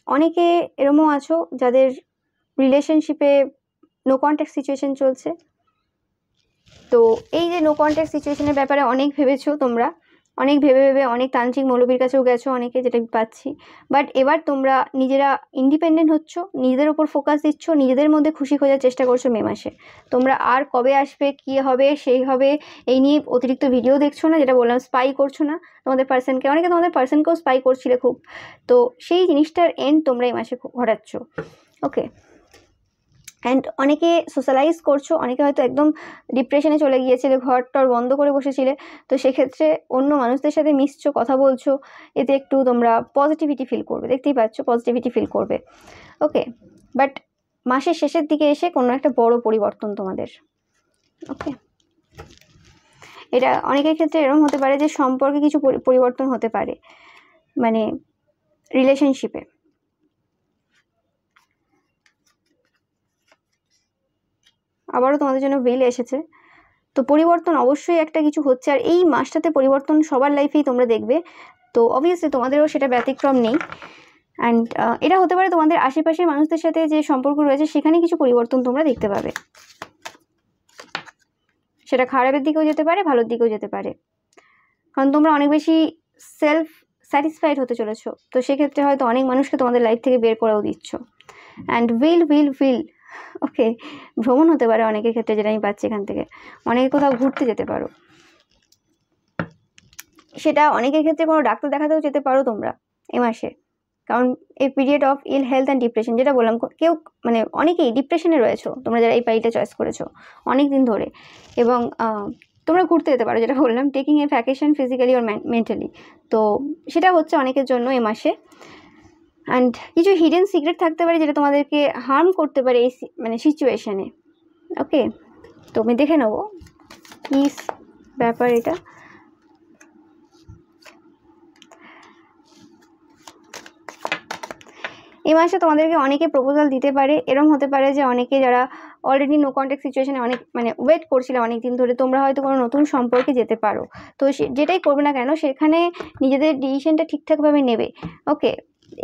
অনেকে এরমও আছো যাদের রিলেশনশিপে নো কন্ট্যাক্ট সিচুয়েশন চলছে। তো এই যে নো কন্ট্যাক্ট সিচুয়েশনের ব্যাপারে অনেক ভেবেছো তোমরা, অনেক ভেবে অনেক তান্ত্রিক মৌলবীর কাছেও গেছো অনেকে, যেটা পাচ্ছি। বাট এবার তোমরা নিজেরা ইন্ডিপেন্ডেন্ট হচ্ছ, নিজেদের উপর ফোকাস দিচ্ছ, নিজেদের মধ্যে খুশি খোঁজার চেষ্টা করছো মে মাসে। তোমরা আর কবে আসবে, কী হবে, সেই হবে, এই নিয়ে অতিরিক্ত ভিডিও দেখছো না, যেটা বললাম স্পাই করছো না তোমাদের পার্সনকে। অনেকে তোমাদের পার্সনকেও স্পাই করছিলে খুব, তো সেই জিনিসটার এন্ড তোমরা এই মাসে ঘটাচ্ছ। ওকে, অ্যান্ড অনেকে সোশ্যালাইজ করছো, অনেকে হয়তো একদম ডিপ্রেশনে চলে গিয়েছিলে, ঘর টর বন্ধ করে বসেছিলে, তো সেক্ষেত্রে অন্য মানুষদের সাথে মিশছো, কথা বলছো, এতে একটু তোমরা পজিটিভিটি ফিল করবে, দেখতেই পাচ্ছ পজিটিভিটি ফিল করবে। ওকে, বাট মাসের শেষের দিকে এসে কোনো একটা বড় পরিবর্তন তোমাদের। ওকে, এটা অনেকের ক্ষেত্রে এরকম হতে পারে যে সম্পর্কে কিছু পরিবর্তন হতে পারে, মানে রিলেশনশিপে। আবারও তোমাদের জন্য বেল এসেছে, তো পরিবর্তন অবশ্যই একটা কিছু হচ্ছে, আর এই মাসটাতে পরিবর্তন সবার লাইফেই তোমরা দেখবে, তো অবভিয়াসলি তোমাদেরও সেটা ব্যতিক্রম নেই। অ্যান্ড এটা হতে পারে তোমাদের আশেপাশের মানুষদের সাথে যে সম্পর্ক রয়েছে সেখানে কিছু পরিবর্তন তোমরা দেখতে পাবে, সেটা খারাপের দিকেও যেতে পারে, ভালোর দিকেও যেতে পারে। কারণ তোমরা অনেক বেশি সেলফ স্যাটিসফাইড হতে চলেছো, তো সেক্ষেত্রে হয়তো অনেক মানুষকে তোমাদের লাইফ থেকে বের করেও দিচ্ছ। অ্যান্ড উইল ওকে, ভ্রমণ হতে পারে অনেকের ক্ষেত্রে, যেটা আমি পাচ্ছি এখান থেকে। অনেকে কোথাও ঘুরতে যেতে পারো, সেটা অনেকের ক্ষেত্রে কোনো ডাক্তার দেখাতেও যেতে পারো তোমরা এ মাসে। কারণ এই period of ill health and depression, যেটা বললাম, কেউ মানে অনেকেই ডিপ্রেশনে রয়েছো তোমরা যারা এই পাইটা চয়েস করেছো অনেক দিন ধরে, এবং তোমরা ঘুরতে যেতে পারো, যেটা বললাম taking a vacation physically or mentally, তো সেটা হচ্ছে অনেকের জন্য এ মাসে। অ্যান্ড কিছু হিডেন সিক্রেট থাকতে পারে যেটা তোমাদেরকে হার্ম করতে পারে এই মানে সিচুয়েশানে। ওকে, তো আমি দেখে নেবো কি ব্যাপার এটা? এই মাসে তোমাদেরকে অনেকে প্রপোজাল দিতে পারে। এরকম হতে পারে যে অনেকে যারা অলরেডি নো কন্ট্যাক্ট সিচুয়েশনে অনেক ওয়েট করছিলে অনেক দিন ধরে, তোমরা হয়তো কোনো নতুন সম্পর্কে যেতে পারো। তো যেটাই করবে না কেন সেখানে নিজেদের ডিসিশনটা ঠিকঠাকভাবে নেবে। ওকে,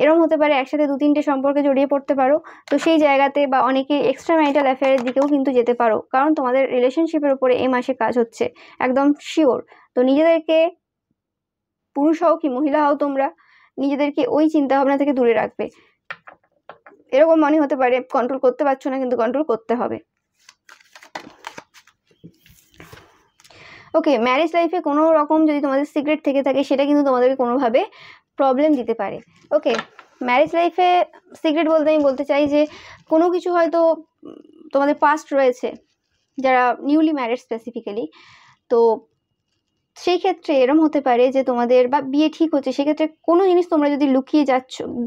এরকম হতে পারে একসাথে 2-3টে সম্পর্কে জড়িয়ে পড়তে পারো। তো সেই জায়গাতে বা অনেকে এক্সট্রা ম্যারিটাল অ্যাফেয়ারের দিকেও কিন্তু যেতে পারো, কারণ তোমাদের রিলেশনশিপের উপরে এই মাসে কাজ হচ্ছে একদম শিওর। তো নিজেদেরকে, পুরুষ হও কি মহিলা হও, তোমরা নিজেদেরকে ওই চিন্তাভাবনা থেকে দূরে রাখবে। এরকম মনে হতে পারে কন্ট্রোল করতে পারছো না, কিন্তু কন্ট্রোল করতে হবে। ওকে, ম্যারেজ লাইফে কোনো রকম যদি তোমাদের সিক্রেট থেকে থাকে সেটা কিন্তু তোমাদেরকে কোনোভাবে প্রবলেম দিতে পারে। ওকে, ম্যারেজ লাইফে সিক্রেট বলতে আমি বলতে চাই যে কোনো কিছু হয়তো তোমাদের পাস্ট রয়েছে, যারা নিউলি ম্যারেড স্পেসিফিক্যালি, তো সেই ক্ষেত্রে এরম হতে পারে যে তোমাদের বা বিয়ে ঠিক হচ্ছে, সেক্ষেত্রে কোনো জিনিস তোমরা যদি লুকিয়ে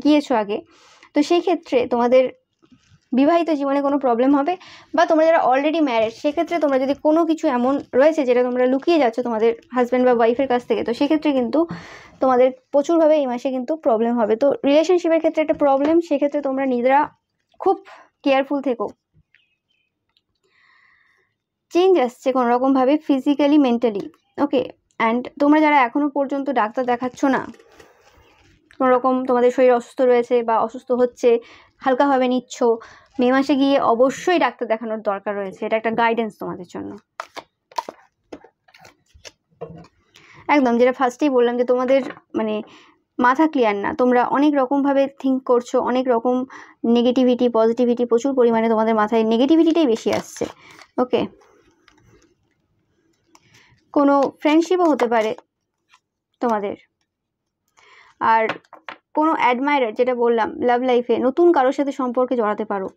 গিয়েছো আগে, তো সেই ক্ষেত্রে তোমাদের বিবাহিত জীবনে কোনো প্রবলেম হবে। বা তোমরা যারা অলরেডি ম্যারেড, সেক্ষেত্রে তোমরা যদি কোনো কিছু এমন রয়েছে যেটা তোমরা লুকিয়ে যাচ্ছ তোমাদের হাজব্যান্ড বা ওয়াইফের কাছ থেকে, তো সেক্ষেত্রে কিন্তু তোমাদের প্রচুরভাবে এই মাসে কিন্তু প্রবলেম হবে। তো রিলেশনশিপের ক্ষেত্রে একটা প্রবলেম, সেক্ষেত্রে তোমরা নিজেরা খুব কেয়ারফুল থেকো। চেঞ্জ আসছে কোনো রকমভাবে ফিজিক্যালি, মেন্টালি। ওকে, অ্যান্ড তোমরা যারা এখনও পর্যন্ত ডাক্তার দেখাচ্ছ না, কোনো রকম তোমাদের শরীর অসুস্থ রয়েছে বা অসুস্থ হচ্ছে, হালকাভাবে নিচ্ছ, মে মাসে গিয়ে অবশ্যই ডাক্তার দেখানোর দরকার রয়েছে। এটা একটা গাইডেন্স তোমাদের জন্য। একদম, যেটা ফার্স্টেই বললাম যে তোমাদের মাথা ক্লিয়ার না, তোমরা অনেক রকমভাবে থিঙ্ক করছো, অনেক রকম নেগেটিভিটি, পজিটিভিটি, প্রচুর পরিমাণে তোমাদের মাথায় নেগেটিভিটিটাই বেশি আসছে। ওকে, কোনো ফ্রেন্ডশিপও হতে পারে তোমাদের, আর কোনো অ্যাডমায়ারার, যেটা বললাম লাভ লাইফে নতুন কারোর সাথে সম্পর্কে জড়াতে পারো।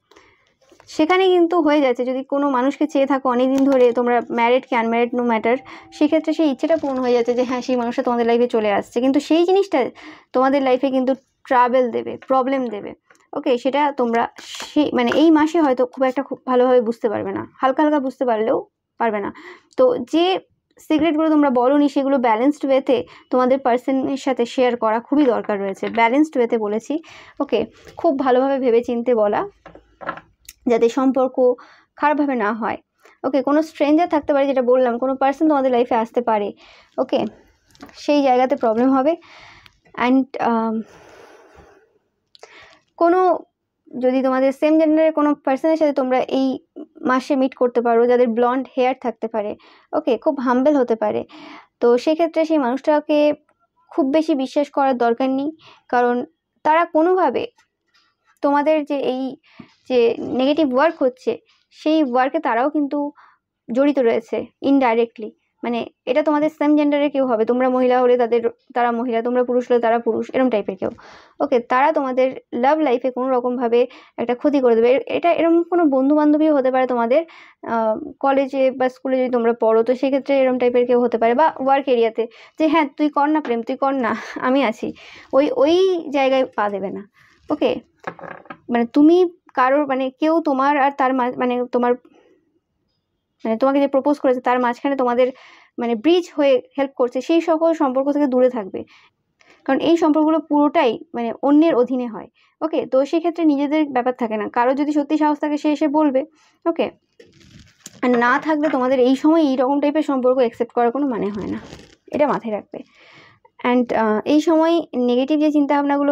সেখানে কিন্তু হয়ে যাচ্ছে, যদি কোনো মানুষকে চেয়ে থাকো অনেকদিন ধরে, তোমরা ম্যারিড কি আনম্যারিড নো ম্যাটার, সেক্ষেত্রে সেই ইচ্ছেটা পূর্ণ হয়ে যাচ্ছে যে হ্যাঁ সেই মানুষটা তোমাদের লাইফে চলে আসছে, কিন্তু সেই জিনিসটা তোমাদের লাইফে কিন্তু ট্রাবেল দেবে, প্রবলেম দেবে। ওকে, সেটা তোমরা এই মাসে হয়তো খুব ভালোভাবে বুঝতে পারবে না, হালকা হালকা বুঝতে পারলেও পারবে না। তো যে সিক্রেটগুলো তোমরা বলোনি, সেগুলো ব্যালেন্সড ওয়েতে তোমাদের পার্সনের সাথে শেয়ার করা খুবই দরকার রয়েছে। ব্যালেন্সড ওয়েতে বলেছি। ওকে, খুব ভালোভাবে ভেবে চিনতে বলা, যাতে সম্পর্ক খারাপভাবে না হয়। ওকে, কোনো স্ট্রেঞ্জার থাকতে পারে, যেটা বললাম, কোনো পার্সন তোমাদের লাইফে আসতে পারে। ওকে, সেই জায়গাতে প্রবলেম হবে। অ্যান্ড কোনো যদি তোমাদের সেম জেন্ডারের কোনো পার্সনের সাথে তোমরা এই মাসে মিট করতে পারো, যাদের ব্লন্ড হেয়ার থাকতে পারে, ওকে, খুব হাম্বেল হতে পারে, তো সেক্ষেত্রে সেই মানুষটাকে খুব বেশি বিশ্বাস করার দরকার নেই, কারণ তারা কোনোভাবে তোমাদের যে নেগেটিভ ওয়ার্ক হচ্ছে, সেই ওয়ার্কে তারাও কিন্তু জড়িত রয়েছে ইনডাইরেক্টলি। এটা তোমাদের সেম জেন্ডারের কেউ হবে, তোমরা মহিলা হলে তারা মহিলা, তোমরা পুরুষ হলে তারা পুরুষ, এরকম টাইপের কেউ। ওকে, তারা তোমাদের লাভ লাইফে কোনো রকমভাবে একটা ক্ষতি করে দেবে। এটা এরকম কোনো বন্ধু বান্ধবীও হতে পারে তোমাদের, কলেজে বা স্কুলে যদি তোমরা পড়ো, তো সেক্ষেত্রে এরকম টাইপের কেউ হতে পারে, বা ওয়ার্ক এরিয়াতে, যে হ্যাঁ তুই কর না প্রেম, তুই কর না, আমি আছি, ওই জায়গায় পা দেবে না। ওকে, তুমি কারোর কেউ তোমার আর তার তোমার তোমাকে যে প্রপোজ করেছে তার মাঝখানে তোমাদের ব্রিজ হয়ে হেল্প করছে, সেই সকল সম্পর্ক থেকে দূরে থাকবে, কারণ এই সম্পর্কগুলো পুরোটাই অন্যের অধীনে হয়। ওকে, তো সেক্ষেত্রে নিজেদের ব্যাপার থাকে না, কারো যদি সত্যি সাহস থাকে সে এসে বলবে। ওকে, আর না থাকলে তোমাদের এই সময় এইরকম টাইপের সম্পর্ক অ্যাকসেপ্ট করার কোনো মানে হয় না, এটা মাথায় রাখবে। অ্যান্ড এই সময় নেগেটিভ যে চিন্তাভাবনাগুলো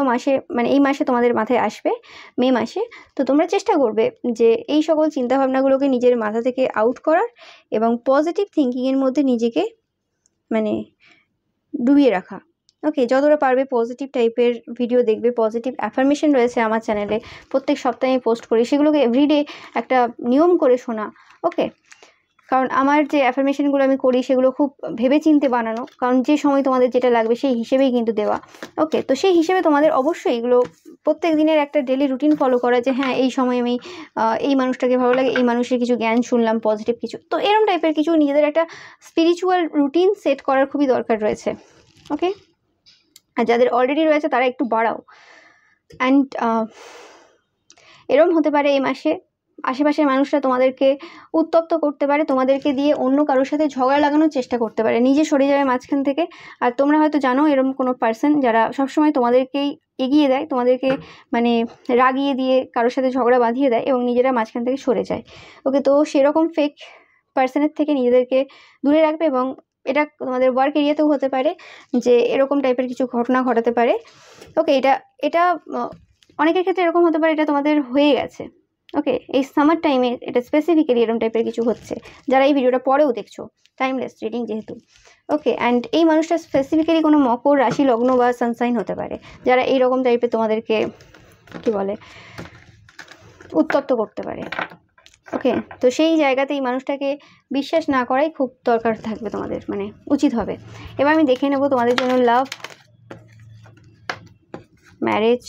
এই মাসে তোমাদের মাথায় আসবে, মে মাসে, তো তোমরা চেষ্টা করবে যে এই সকল চিন্তাভাবনাগুলোকে নিজের মাথা থেকে আউট করার এবং পজিটিভ থিঙ্কিংয়ের মধ্যে নিজেকে ডুবিয়ে রাখা। ওকে, যতটা পারবে পজিটিভ টাইপের ভিডিও দেখবে, পজিটিভ অ্যাফার্মেশন রয়েছে আমার চ্যানেলে, প্রত্যেক সপ্তাহে আমি পোস্ট করি, সেগুলোকে এভরিডে একটা নিয়ম করে শোনা। ওকে, কারণ আমার যে অ্যাফার্মেশনগুলো আমি করি সেগুলো খুব ভেবে চিন্তে বানানো, কারণ যে সময় তোমাদের যেটা লাগবে সেই হিসেবেই কিন্তু দেওয়া। ওকে, তো সেই হিসেবে তোমাদের অবশ্যই এগুলো প্রত্যেক দিনের একটা ডেলি রুটিন ফলো করা, যে হ্যাঁ এই সময় আমি এই মানুষটাকে ভালো লাগে, এই মানুষের কিছু জ্ঞান শুনলাম পজিটিভ কিছু, তো এরম টাইপের কিছু নিজেদের একটা স্পিরিচুয়াল রুটিন সেট করার খুবই দরকার রয়েছে। ওকে, আর যাদের অলরেডি রয়েছে তারা একটু বাড়াও। অ্যান্ড এরম হতে পারে এই মাসে আশেপাশের মানুষরা তোমাদেরকে উত্তপ্ত করতে পারে, তোমাদেরকে দিয়ে অন্য কারোর সাথে ঝগড়া লাগানোর চেষ্টা করতে পারে, নিজে সরে যাবে মাঝখান থেকে। আর তোমরা হয়তো জানো এরকম কোনো পার্সন যারা সবসময় তোমাদেরকেই এগিয়ে দেয়, তোমাদেরকে মানে রাগিয়ে দিয়ে কারোর সাথে ঝগড়া বাঁধিয়ে দেয় এবং নিজেরা মাঝখান থেকে সরে যায়। ওকে, তো সেরকম ফেক পার্সনের থেকে নিজেদেরকে দূরে রাখবে। এবং এটা তোমাদের ওয়ার্ক এরিয়াতেও হতে পারে যে এরকম টাইপের কিছু ঘটনা ঘটাতে পারে। ওকে, এটা অনেকের ক্ষেত্রে এরকম হতে পারে এটা তোমাদের হয়ে গেছে। ওকে, এই সামার টাইমে এটা স্পেসিফিক্যালি এরকম টাইপের কিছু হচ্ছে, যারা এই ভিডিওটা পরেও দেখছো, টাইমলেস রিডিং যেহেতু। ওকে, অ্যান্ড এই মানুষটা স্পেসিফিক্যালি কোনো মকর রাশি লগ্ন বা সানসাইন হতে পারে, যারা এইরকম টাইপের তোমাদেরকে কি বলে উত্তপ্ত করতে পারে। ওকে, তো সেই জায়গাতে এই মানুষটাকে বিশ্বাস না করাই খুব দরকার থাকবে তোমাদের, মানে উচিত হবে। এবার আমি দেখে নেব তোমাদের জন্য লাভ, ম্যারেজ,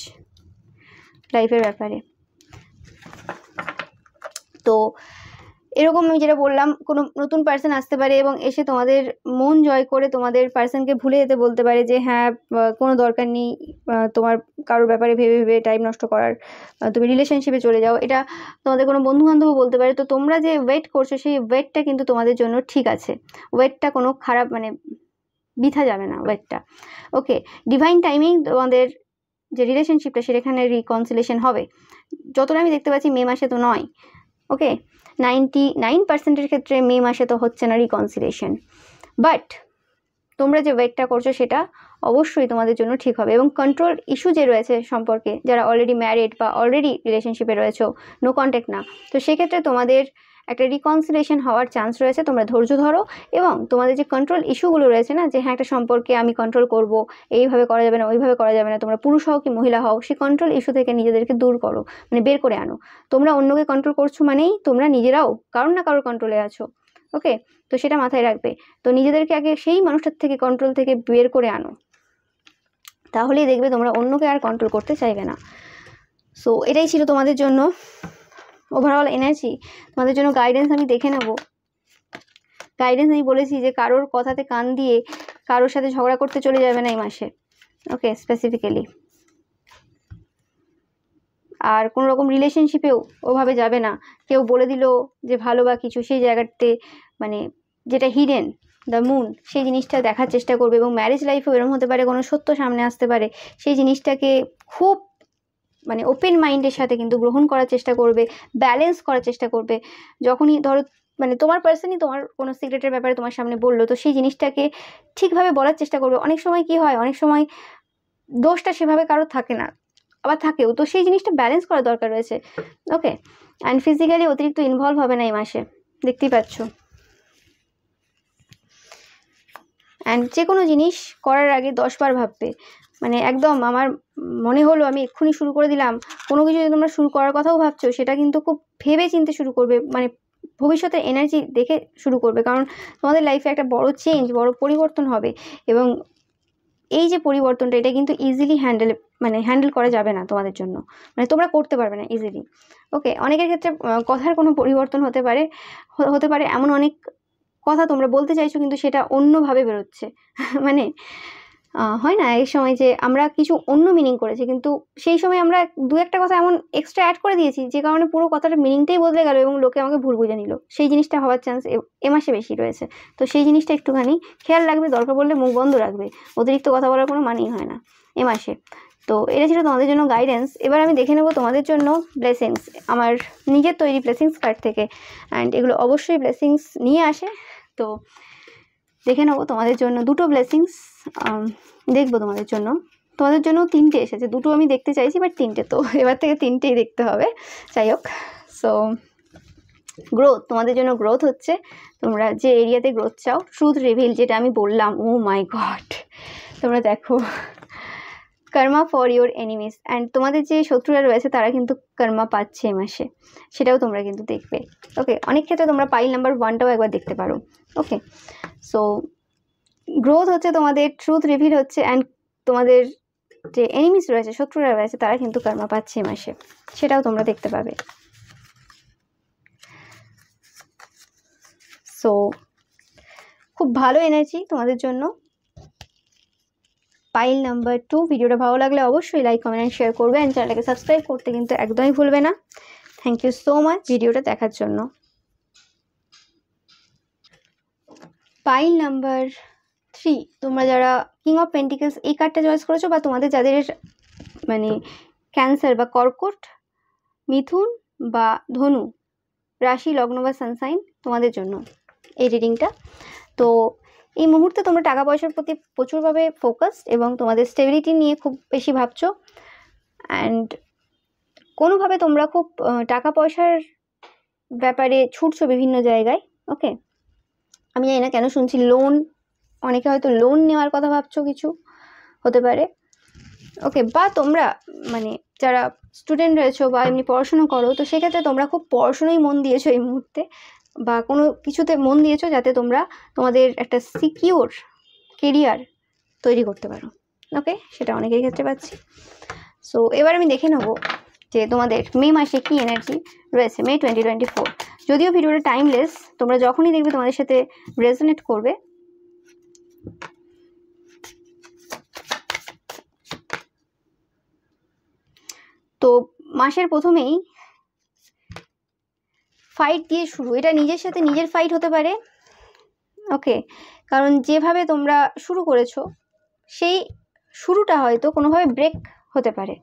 লাইফের ব্যাপারে। তো এরকম আমি যেটা বললাম, কোনো নতুন পার্সন আসতে পারে এবং এসে তোমাদের মন জয় করে তোমাদের পার্সনকে ভুলে যেতে বলতে পারে যে হ্যাঁ কোনো দরকার নেই তোমার কারোর ব্যাপারে ভেবে ভেবে টাইম নষ্ট করার, তুমি রিলেশনশিপে চলে যাও। এটা তোমাদের কোনো বন্ধুবান্ধবও বলতে পারে। তো তোমরা যে ওয়েট করছো সেই ওয়েটটা কিন্তু তোমাদের জন্য ঠিক আছে, ওয়েটটা কোনো খারাপ মানে বৃথা যাবে না ওয়েটটা। ওকে, ডিভাইন টাইমিং তোমাদের যে রিলেশনশিপটা সেখানে রিকনসিলেশন হবে। যতটা আমি দেখতে পাচ্ছি মে মাসে তো নয়। ওকে, 99% ক্ষেত্রে মে মাসে তো হচ্ছে না রিকনসিলেশন, বাট তোমরা যে ওয়েটটা করছো সেটা অবশ্যই তোমাদের জন্য ঠিক হবে। এবং কন্ট্রোল ইস্যু যে রয়েছে সম্পর্কে, যারা অলরেডি ম্যারিড বা অলরেডি রিলেশনশিপে রয়েছো, নো কন্ট্যাক্ট না, তো সেক্ষেত্রে তোমাদের একটা রিকনসিলেশন হওয়ার চান্স রয়েছে। তোমরা ধৈর্য ধরো এবং তোমাদের যে কন্ট্রোল ইস্যুগুলো রয়েছে না, যে হ্যাঁ একটা সম্পর্কে আমি কন্ট্রোল করব, এইভাবে করা যাবে না ওইভাবে করা যাবে না, তোমরা পুরুষ হও কি মহিলা হও, সেই কন্ট্রোল ইস্যু থেকে নিজেদেরকে দূর করো, মানে বের করে আনো। তোমরা অন্যকে কন্ট্রোল করছো মানেই তোমরা নিজেরাও কারোর না কারোর কন্ট্রোলে আছো। ওকে, তো সেটা মাথায় রাখবে। তো নিজেদেরকে আগে সেই মানুষটার থেকে কন্ট্রোল থেকে বের করে আনো, তাহলেই দেখবে তোমরা অন্যকে আর কন্ট্রোল করতে চাইবে না। সো এটাই ছিল তোমাদের জন্য ওভারঅল এনার্জি। তোমাদের জন্য গাইডেন্স আমি দেখে নেব। গাইডেন্স আমি বলেছি যে কারোর কথাতে কান দিয়ে কারোর সাথে ঝগড়া করতে চলে যাবে না এই মাসে। ওকে, স্পেসিফিক্যালি আর কোনো রকম রিলেশনশিপেও ওভাবে যাবে না। কেউ বলে দিল যে ভালো বা কিছু, সেই জায়গাতে মানে যেটা হিডেন দ্য মুন, সেই জিনিসটা দেখার চেষ্টা করবে। এবং ম্যারেজ লাইফেও এরকম হতে পারে কোনো সত্য সামনে আসতে পারে, সেই জিনিসটাকে খুব মানে ওপেন মাইন্ডের সাথে কিন্তু গ্রহণ করার চেষ্টা করবে, ব্যালেন্স করার চেষ্টা করবে। যখনই ধরো মানে তোমার পার্সনই তোমার কোনো সিক্রেটের ব্যাপারে তোমার সামনে বললো, তো সেই জিনিসটাকে ঠিকভাবে বলার চেষ্টা করবে। অনেক সময় কি হয়, অনেক সময় দোষটা সেভাবে কারো থাকে না, আবার থাকেও, তো সেই জিনিসটা ব্যালেন্স করা দরকার রয়েছে। ওকে, অ্যান্ড ফিজিক্যালি অতিরিক্ত ইনভলভ হবে না এই মাসে, দেখতেই পাচ্ছ। অ্যান্ড যে কোনো জিনিস করার আগে 10 বার ভাববে, মানে একদম আমার মনে হলো আমি এক্ষুনি শুরু করে দিলাম, কোনো কিছু যদি তোমরা শুরু করার কথাও ভাবছো সেটা কিন্তু খুব ভেবে চিন্তে শুরু করবে, মানে ভবিষ্যতের এনার্জি দেখে শুরু করবে। কারণ তোমাদের লাইফে একটা বড় চেঞ্জ, বড় পরিবর্তন হবে। এবং এই যে পরিবর্তনটা, এটা কিন্তু ইজিলি হ্যান্ডেল করা যাবে না তোমাদের জন্য, মানে তোমরা করতে পারবে না ইজিলি। ওকে, অনেকের ক্ষেত্রে কথার কোনো পরিবর্তন হতে পারে এমন অনেক কথা তোমরা বলতে চাইছো কিন্তু সেটা অন্যভাবে বেরোচ্ছে মানে হয় না এই সময় যে আমরা কিছু অন্য মিনিং করেছি, কিন্তু সেই সময় আমরা দু একটা কথা এমন এক্সট্রা অ্যাড করে দিয়েছি যে কারণে পুরো কথাটার মিনিংটাই বদলে গেল এবং লোকে আমাকে ভুল বুঝে নিল। সেই জিনিসটা হওয়ার চান্স এ মাসে বেশি রয়েছে। তো সেই জিনিসটা একটুখানি খেয়াল রাখবে, দরকার পড়লে মুখ বন্ধ রাখবে, অতিরিক্ত কথা বলার কোনো মানেই হয় না এ মাসে। তো এটা ছিল তোমাদের জন্য গাইডেন্স। এবার আমি দেখে নেব তোমাদের জন্য ব্লেসিংস আমার নিজের তৈরি ব্লেসিংস কার্ড থেকে, অ্যান্ড এগুলো অবশ্যই ব্লেসিংস নিয়ে আসে। তো দেখে নেবো তোমাদের জন্য দুটো ব্লেসিংস দেখবো তোমাদের জন্য। তোমাদের জন্য 3টে এসেছে, দুটো আমি দেখতে চাইছি বাট 3টে, তো এবার থেকে 3টেই দেখতে হবে। যাই হোক, সো গ্রোথ, তোমাদের জন্য গ্রোথ হচ্ছে, তোমরা যে এরিয়াতে গ্রোথ চাও, ট্রুথ রিভিল যেটা আমি বললাম, ও মাই গড, তোমরা দেখো কর্মা ফর ইউর এনিমিস, অ্যান্ড তোমাদের যে শত্রুরা রয়েছে তারা কিন্তু কর্মা পাচ্ছে এই মাসে, সেটাও তোমরা কিন্তু দেখবে। ওকে, অনেক ক্ষেত্রে তোমরা পাইল নাম্বার 1টাও একবার দেখতে পারো। ওকে, সো গ্রোথ হচ্ছে তোমাদের, ট্রুথ রিভিল হচ্ছে, অ্যান্ড তোমাদের যে এনিমিস রয়েছে, শত্রুরা রয়েছে, তারা কিন্তু কর্মা পাচ্ছে এই মাসে, সেটাও তোমরা দেখতে পাবে। সো খুব ভালো এনার্জি তোমাদের জন্য। পাইল নাম্বার 2, ভিডিওটা ভালো লাগলে অবশ্যই লাইক কমেন্ট অ্যান্ড শেয়ার করবে, অ্যান্ড চ্যানেলটাকে সাবস্ক্রাইব করতে কিন্তু একদমই ভুলবে না। থ্যাংক ইউ সো মাচ ভিডিওটা দেখার জন্য। পাইল নাম্বার 3, তোমরা যারা কিং অফ পেন্টিকলস এই কার্ডটা চয়েস করেছো, বা তোমাদের যাদের মানে ক্যান্সার বা কর্কট, মিথুন বা ধনু রাশি, লগ্ন বা সানসাইন, তোমাদের জন্য এই রিডিংটা। তো এই মুহূর্তে তোমরা টাকা পয়সার প্রতি প্রচুরভাবে ফোকাসড এবং তোমাদের স্টেবিলিটি নিয়ে খুব বেশি ভাবছো, অ্যান্ড কোনোভাবে তোমরা খুব টাকা পয়সার ব্যাপারে ছুটছো বিভিন্ন জায়গায়। ওকে, আমি জানি না কেন শুনছি লোন, অনেকে হয়তো লোন নেওয়ার কথা ভাবছো, কিছু হতে পারে। ওকে, বা তোমরা মানে যারা স্টুডেন্ট রয়েছো বা এমনি পড়াশুনো করো, তো সেক্ষেত্রে তোমরা খুব পড়াশোনায় মন দিয়েছো এই মুহূর্তে, বা কোনো কিছুতে মন দিয়েছো যাতে তোমরা তোমাদের একটা সিকিউর কেরিয়ার তৈরি করতে পারো। ওকে, সেটা অনেকের ক্ষেত্রে পাচ্ছি। সো এবার আমি দেখে নেবো যে তোমাদের মে মাসে কি এনার্জি রয়েছে, মে 2024। যদিও ভিডিওটা টাইমলেস, তোমরা যখনই দেখবে তোমাদের সাথে রেজোনেট করবে। তো মাসের প্রথমেই ফাইট দিয়ে শুরু, এটা নিজের সাথে নিজের ফাইট হতে পারে। ওকে, কারণ যেভাবে তোমরা শুরু করেছো সেই শুরুটা হয়তো কোনোভাবে ব্রেক হতে পারে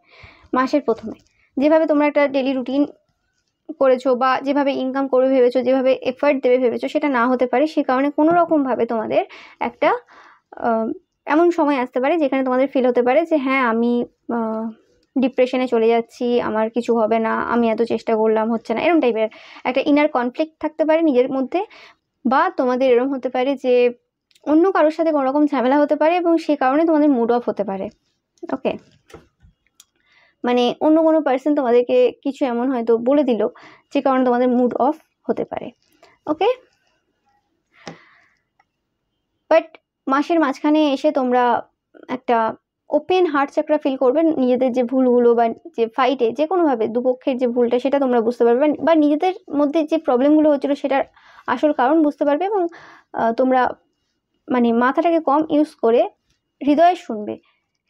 মাসের প্রথমে। যেভাবে তোমরা একটা ডেলি রুটিন করেছো বা যেভাবে ইনকাম করবে ভেবেছো, যেভাবে এফার্ট দেবে ভেবেছো, সেটা না হতে পারে। সে কারণে কোনো রকমভাবে তোমাদের একটা এমন সময় আসতে পারে যেখানে তোমাদের ফিল হতে পারে যে হ্যাঁ, আমি ডিপ্রেশনে চলে যাচ্ছি, আমার কিছু হবে না, আমি এত চেষ্টা করলাম হচ্ছে না, এরকম টাইপের একটা ইনার কনফ্লিক্ট থাকতে পারে নিজের মধ্যে। বা তোমাদের এরকম হতে পারে যে অন্য কারোর সাথে কোনো রকম ঝামেলা হতে পারে এবং সে কারণে তোমাদের মুড অফ হতে পারে। ওকে, মানে অন্য কোনো পার্সন তোমাদেরকে কিছু এমন হয়তো বলে দিল যে কারণে তোমাদের মুড অফ হতে পারে। ওকে, বাট মাসের মাঝখানে এসে তোমরা একটা ওপেন হার্ট চাকরা ফিল করবে। নিজেদের যে ভুলগুলো বা যে ফাইটে যে কোনোভাবে দুপক্ষের যে ভুলটা সেটা তোমরা বুঝতে পারবে, বা নিজেদের মধ্যে যে প্রবলেমগুলো হচ্ছিলো সেটার আসল কারণ বুঝতে পারবে। এবং তোমরা মানে মাথাটাকে কম ইউজ করে হৃদয়ে শুনবে।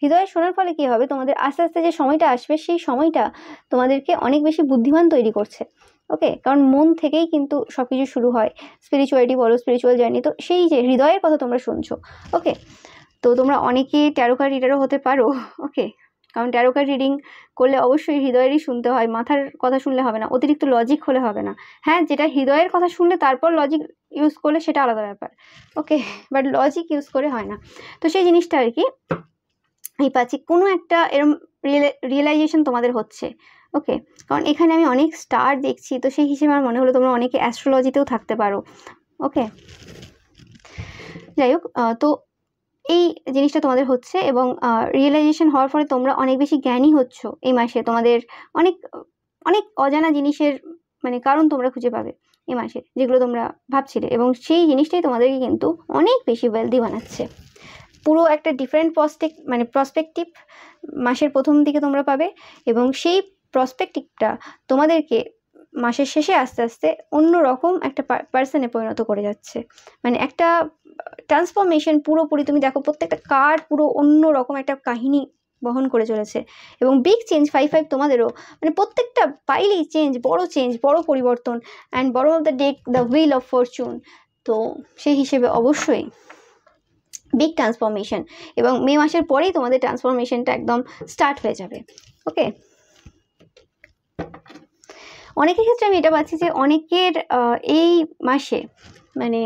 হৃদয়ে শোনার ফলে কী হবে, তোমাদের আস্তে আস্তে যে সময়টা আসবে সেই সময়টা তোমাদেরকে অনেক বেশি বুদ্ধিমান তৈরি করছে। ওকে, কারণ মন থেকেই কিন্তু সব কিছু শুরু হয়, স্পিরিচুয়ালিটি বলো, স্পিরিচুয়াল জার্নি। তো সেই যে হৃদয়ের কথা তোমরা শুনছো। ওকে, তো তোমরা অনেকে ট্যারো কার্ড রিডারও হতে পারো। ওকে, কারণ ট্যারো কার্ড রিডিং করলে অবশ্যই হৃদয়েরই শুনতে হয়, মাথার কথা শুনলে হবে না, অতিরিক্ত লজিক হলে হবে না। হ্যাঁ, যেটা হৃদয়ের কথা শুনলে তারপর লজিক ইউজ করলে সেটা আলাদা ব্যাপার। ওকে, বাট লজিক ইউজ করে হয় না। তো সেই জিনিসটা আর কি এই পাচ্ছি, কোনো একটা এরম রিয়েলাইজেশন তোমাদের হচ্ছে। ওকে, কারণ এখানে আমি অনেক স্টার দেখছি, তো সেই হিসেবে আমার মনে হলো তোমরা অনেকে অ্যাস্ট্রোলজিতেও থাকতে পারো। ওকে, যাই হোক, তো এই জিনিসটা তোমাদের হচ্ছে এবং রিয়েলাইজেশন হওয়ার ফলে তোমরা অনেক বেশি জ্ঞানী হচ্ছ এই মাসে। তোমাদের অনেক অনেক অজানা জিনিসের মানে কারণ তোমরা খুঁজে পাবে এই মাসে, যেগুলো তোমরা ভাবছিলে, এবং সেই জিনিসটাই তোমাদেরকে কিন্তু অনেক বেশি ওয়েলদি বানাচ্ছে। পুরো একটা ডিফারেন্ট প্রসপেক্টিভ মাসের প্রথম দিকে তোমরা পাবে, এবং সেই প্রসপেক্টিভটা তোমাদেরকে মাসের শেষে আস্তে আস্তে অন্য রকম একটা পার্সনে পরিণত করে যাচ্ছে। মানে একটা ট্রান্সফরমেশন পুরোপুরি, তুমি দেখো প্রত্যেকটা কার্ড পুরো অন্য রকম একটা কাহিনী বহন করে চলেছে। এবং বিগ চেঞ্জ 5-5 তোমাদেরও, মানে প্রত্যেকটা পাইলেই চেঞ্জ, বড় পরিবর্তন। অ্যান্ড বড় of the day the wheel of Fortune. তো সেই হিসেবে অবশ্যই বিগ ট্রান্সফরমেশন, এবং মে মাসের পরেই তোমাদের ট্রান্সফরমেশনটা একদম স্টার্ট হয়ে যাবে। ওকে, অনেকের ক্ষেত্রে আমি এটা পাচ্ছি যে অনেকের এই মাসে মানে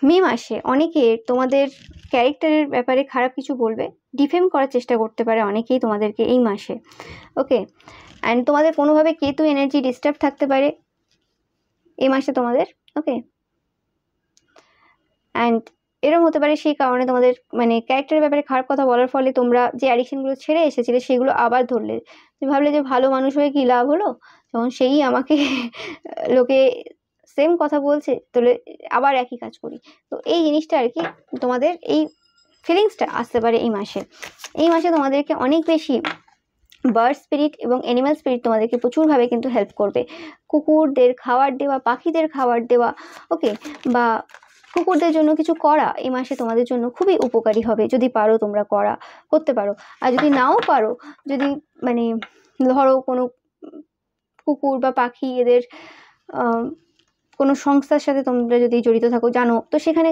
মে মাসে অনেকের তোমাদের ক্যারেক্টারের ব্যাপারে খারাপ কিছু বলবে, ডিফেম করার চেষ্টা করতে পারে অনেকেই তোমাদেরকে এই মাসে। ওকে, অ্যান্ড তোমাদের কোনোভাবে কেতু এনার্জি ডিস্টার্ব থাকতে পারে এই মাসে তোমাদের। ওকে, অ্যান্ড এরকম হতে পারে সেই কারণে তোমাদের মানে ক্যারেক্টারের ব্যাপারে খারাপ কথা বলার ফলে তোমরা যে অ্যাডিকশনগুলো ছেড়ে এসেছিলে সেগুলো আবার ধরলে। তুমি ভাবলে যে ভালো মানুষ হয়ে কী লাভ হলো, যখন সেই আমাকে লোকে সেম কথা বলছে, তাহলে আবার একই কাজ করি। তো এই জিনিসটা আর কি তোমাদের এই ফিলিংসটা আসতে পারে এই মাসে। এই মাসে তোমাদেরকে অনেক বেশি বার্ড স্পিরিট এবং অ্যানিম্যাল স্পিরিট তোমাদেরকে প্রচুরভাবে কিন্তু হেল্প করবে। কুকুরদের খাবার দেওয়া, পাখিদের খাবার দেওয়া, ওকে, বা কুকুরদের জন্য কিছু করা এই মাসে তোমাদের জন্য খুবই উপকারী হবে। যদি পারো তোমরা করতে পারো, আর যদি নাও পারো, যদি মানে ধরো কোনো কুকুর বা পাখি এদের কোনো সংস্থার সাথে তোমরা যদি জড়িত থাকো জানো, তো সেখানে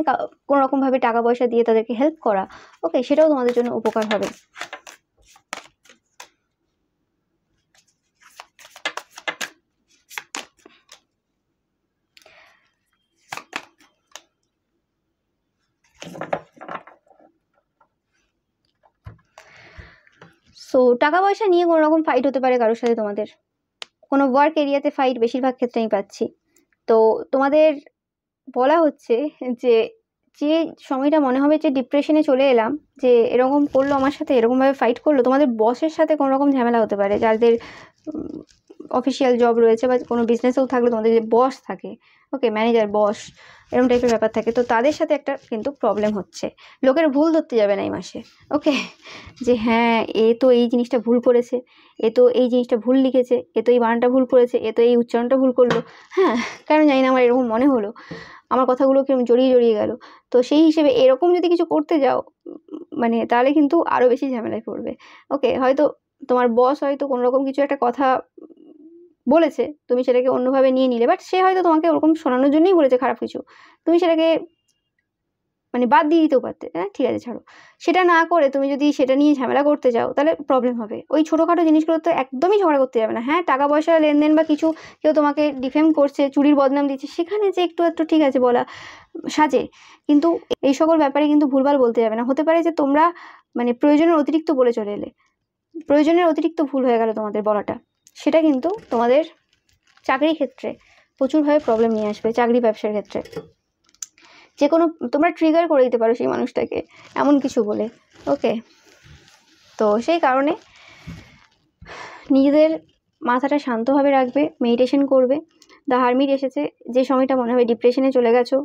কোনো রকমভাবে টাকা পয়সা দিয়ে তাদেরকে হেল্প করা, ওকে, সেটাও তোমাদের জন্য উপকার হবে। সো টাকা পয়সা নিয়ে কোনো রকম ফাইট হতে পারে কারোর সাথে তোমাদের, কোনো ওয়ার্ক এরিয়াতে ফাইট বেশিরভাগ ক্ষেত্রে আমি পাচ্ছি। তো তোমাদের বলা হচ্ছে যে যে সময়টা মনে হবে যে ডিপ্রেশনে চলে এলাম, যে এরকম করলো আমার সাথে, এরকমভাবে ফাইট করলো, তোমাদের বসের সাথে কোনো রকম ঝামেলা হতে পারে, যাদের অফিসিয়াল জব রয়েছে বা কোনো বিজনেসেও থাকলে তোমাদের যে বস থাকে, ওকে, ম্যানেজার, বস, এরকম টাইপের ব্যাপার থাকে, তো তাদের সাথে একটা কিন্তু প্রবলেম হচ্ছে। লোকের ভুল ধরতে যাবে না এই মাসে, ওকে, যে হ্যাঁ এ তো এই জিনিসটা ভুল করেছে, এ তো এই জিনিসটা ভুল লিখেছে, এ তো এই বানানটা ভুল করেছে, এ তো এই উচ্চারণটা ভুল করলো, হ্যাঁ কারণ জানি না আমার এরকম মনে হলো, আমার কথাগুলো কিরকম জড়িয়ে জড়িয়ে গেল। তো সেই হিসেবে এরকম যদি কিছু করতে যাও মানে তাহলে কিন্তু আরও বেশি ঝামেলায় পড়বে, ওকে। হয়তো তোমার বস হয়তো কোনো রকম কিছু একটা কথা বলেছে, তুমি সেটাকে অন্যভাবে নিয়ে নিলে, বাট সে হয়তো তোমাকে ওরকম শোনানোর জন্যই বলেছে খারাপ কিছু, তুমি সেটাকে মানে বাদ দিয়ে দিতেও পারতে, হ্যাঁ ঠিক আছে ছাড়ো। সেটা না করে তুমি যদি সেটা নিয়ে ঝামেলা করতে যাও তাহলে প্রবলেম হবে। ওই ছোটোখাটো জিনিসগুলো তো একদমই ঝগড়া করতে যাবে না। হ্যাঁ টাকা পয়সা লেনদেন বা কিছু, কেউ তোমাকে ডিফেম করছে, চুরির বদনাম দিচ্ছে, সেখানে যে একটু একটু ঠিক আছে বলা সাজে, কিন্তু এই সকল ব্যাপারে কিন্তু ভুলভাল বলতে যাবে না। হতে পারে যে তোমরা মানে প্রয়োজনের অতিরিক্ত বলে চলে এলে, প্রয়োজনের অতিরিক্ত ভুল হয়ে গেল তোমাদের বলাটা, সেটা কিন্তু তোমাদের চাকরির ক্ষেত্রে প্রচুরভাবে প্রবলেম নিয়ে আসবে। চাকরি ব্যবসার ক্ষেত্রে যে কোনো তোমরা ট্রিগার করে দিতে পারো সেই মানুষটাকে এমন কিছু বলে, ওকে। তো সেই কারণে নিজেদের মাথাটা শান্তভাবে রাখবে, মেডিটেশন করবে। দ্য হারমিট এসেছে, যে সময়টা মনে হবে ডিপ্রেশনে চলে গেছো,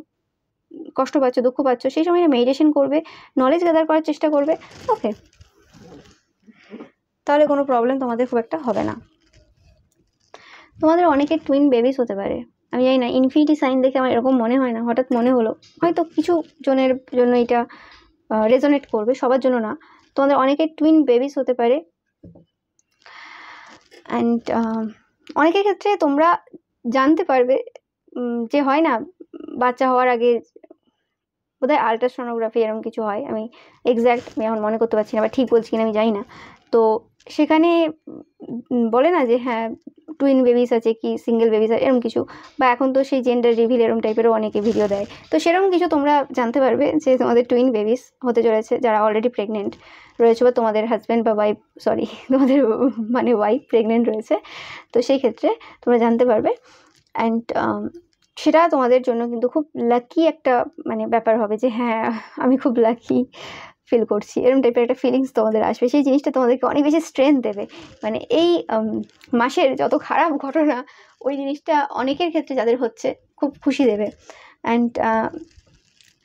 কষ্ট পাচ্ছ, দুঃখ পাচ্ছ, সেই সময়টা মেডিটেশন করবে, নলেজ গ্যাদার করার চেষ্টা করবে, ওকে, তাহলে কোনো প্রবলেম তোমাদের খুব একটা হবে না। তোমাদের অনেকের টুইন বেবিস হতে পারে, আমি জানি না, ইনফিনিটি সাইন দেখে আমার এরকম মনে হয় না, হঠাৎ মনে হলো, হয়তো কিছু জনের জন্য এটা রেজোনেট করবে, সবার জন্য না। তোমাদের অনেকের টুইন বেবিস হতে পারে, অ্যান্ড অনেকের ক্ষেত্রে তোমরা জানতে পারবে যে হয় না বাচ্চা হওয়ার আগে বোধহয় আল্ট্রাসোনোগ্রাফি এরকম কিছু হয়, আমি এক্স্যাক্ট আমি এখন মনে করতে পারছি না, বা ঠিক বলছি কিনা আমি জানি না। তো সেখানে বলে না যে হ্যাঁ টুইন বেবিস আছে কি সিঙ্গেল বেবিস আছে এরকম কিছু, বা এখন তো সেই জেন্ডার রিভিল এরকম টাইপেরও অনেকে ভিডিও দেয়, তো সেরকম কিছু তোমরা জানতে পারবে যে তোমাদের টুইন বেবিস হতে চলেছে, যারা অলরেডি প্রেগনেন্ট রয়েছে, বা তোমাদের হাজব্যান্ড বা ওয়াইফ, সরি তোমাদের মানে ওয়াইফ প্রেগনেন্ট রয়েছে, তো সেই ক্ষেত্রে তোমরা জানতে পারবে। অ্যান্ড সেটা তোমাদের জন্য কিন্তু খুব লাকি একটা মানে ব্যাপার হবে, যে হ্যাঁ আমি খুব লাকি ফিল করছি, এরকম টাইপের একটা ফিলিংস তোমাদের আসবে। সেই জিনিসটা তোমাদেরকে অনেক বেশি স্ট্রেংথ দেবে, মানে এই মাসের যত খারাপ ঘটনা ওই জিনিসটা অনেকের ক্ষেত্রে যাদের হচ্ছে খুব খুশি দেবে। অ্যান্ড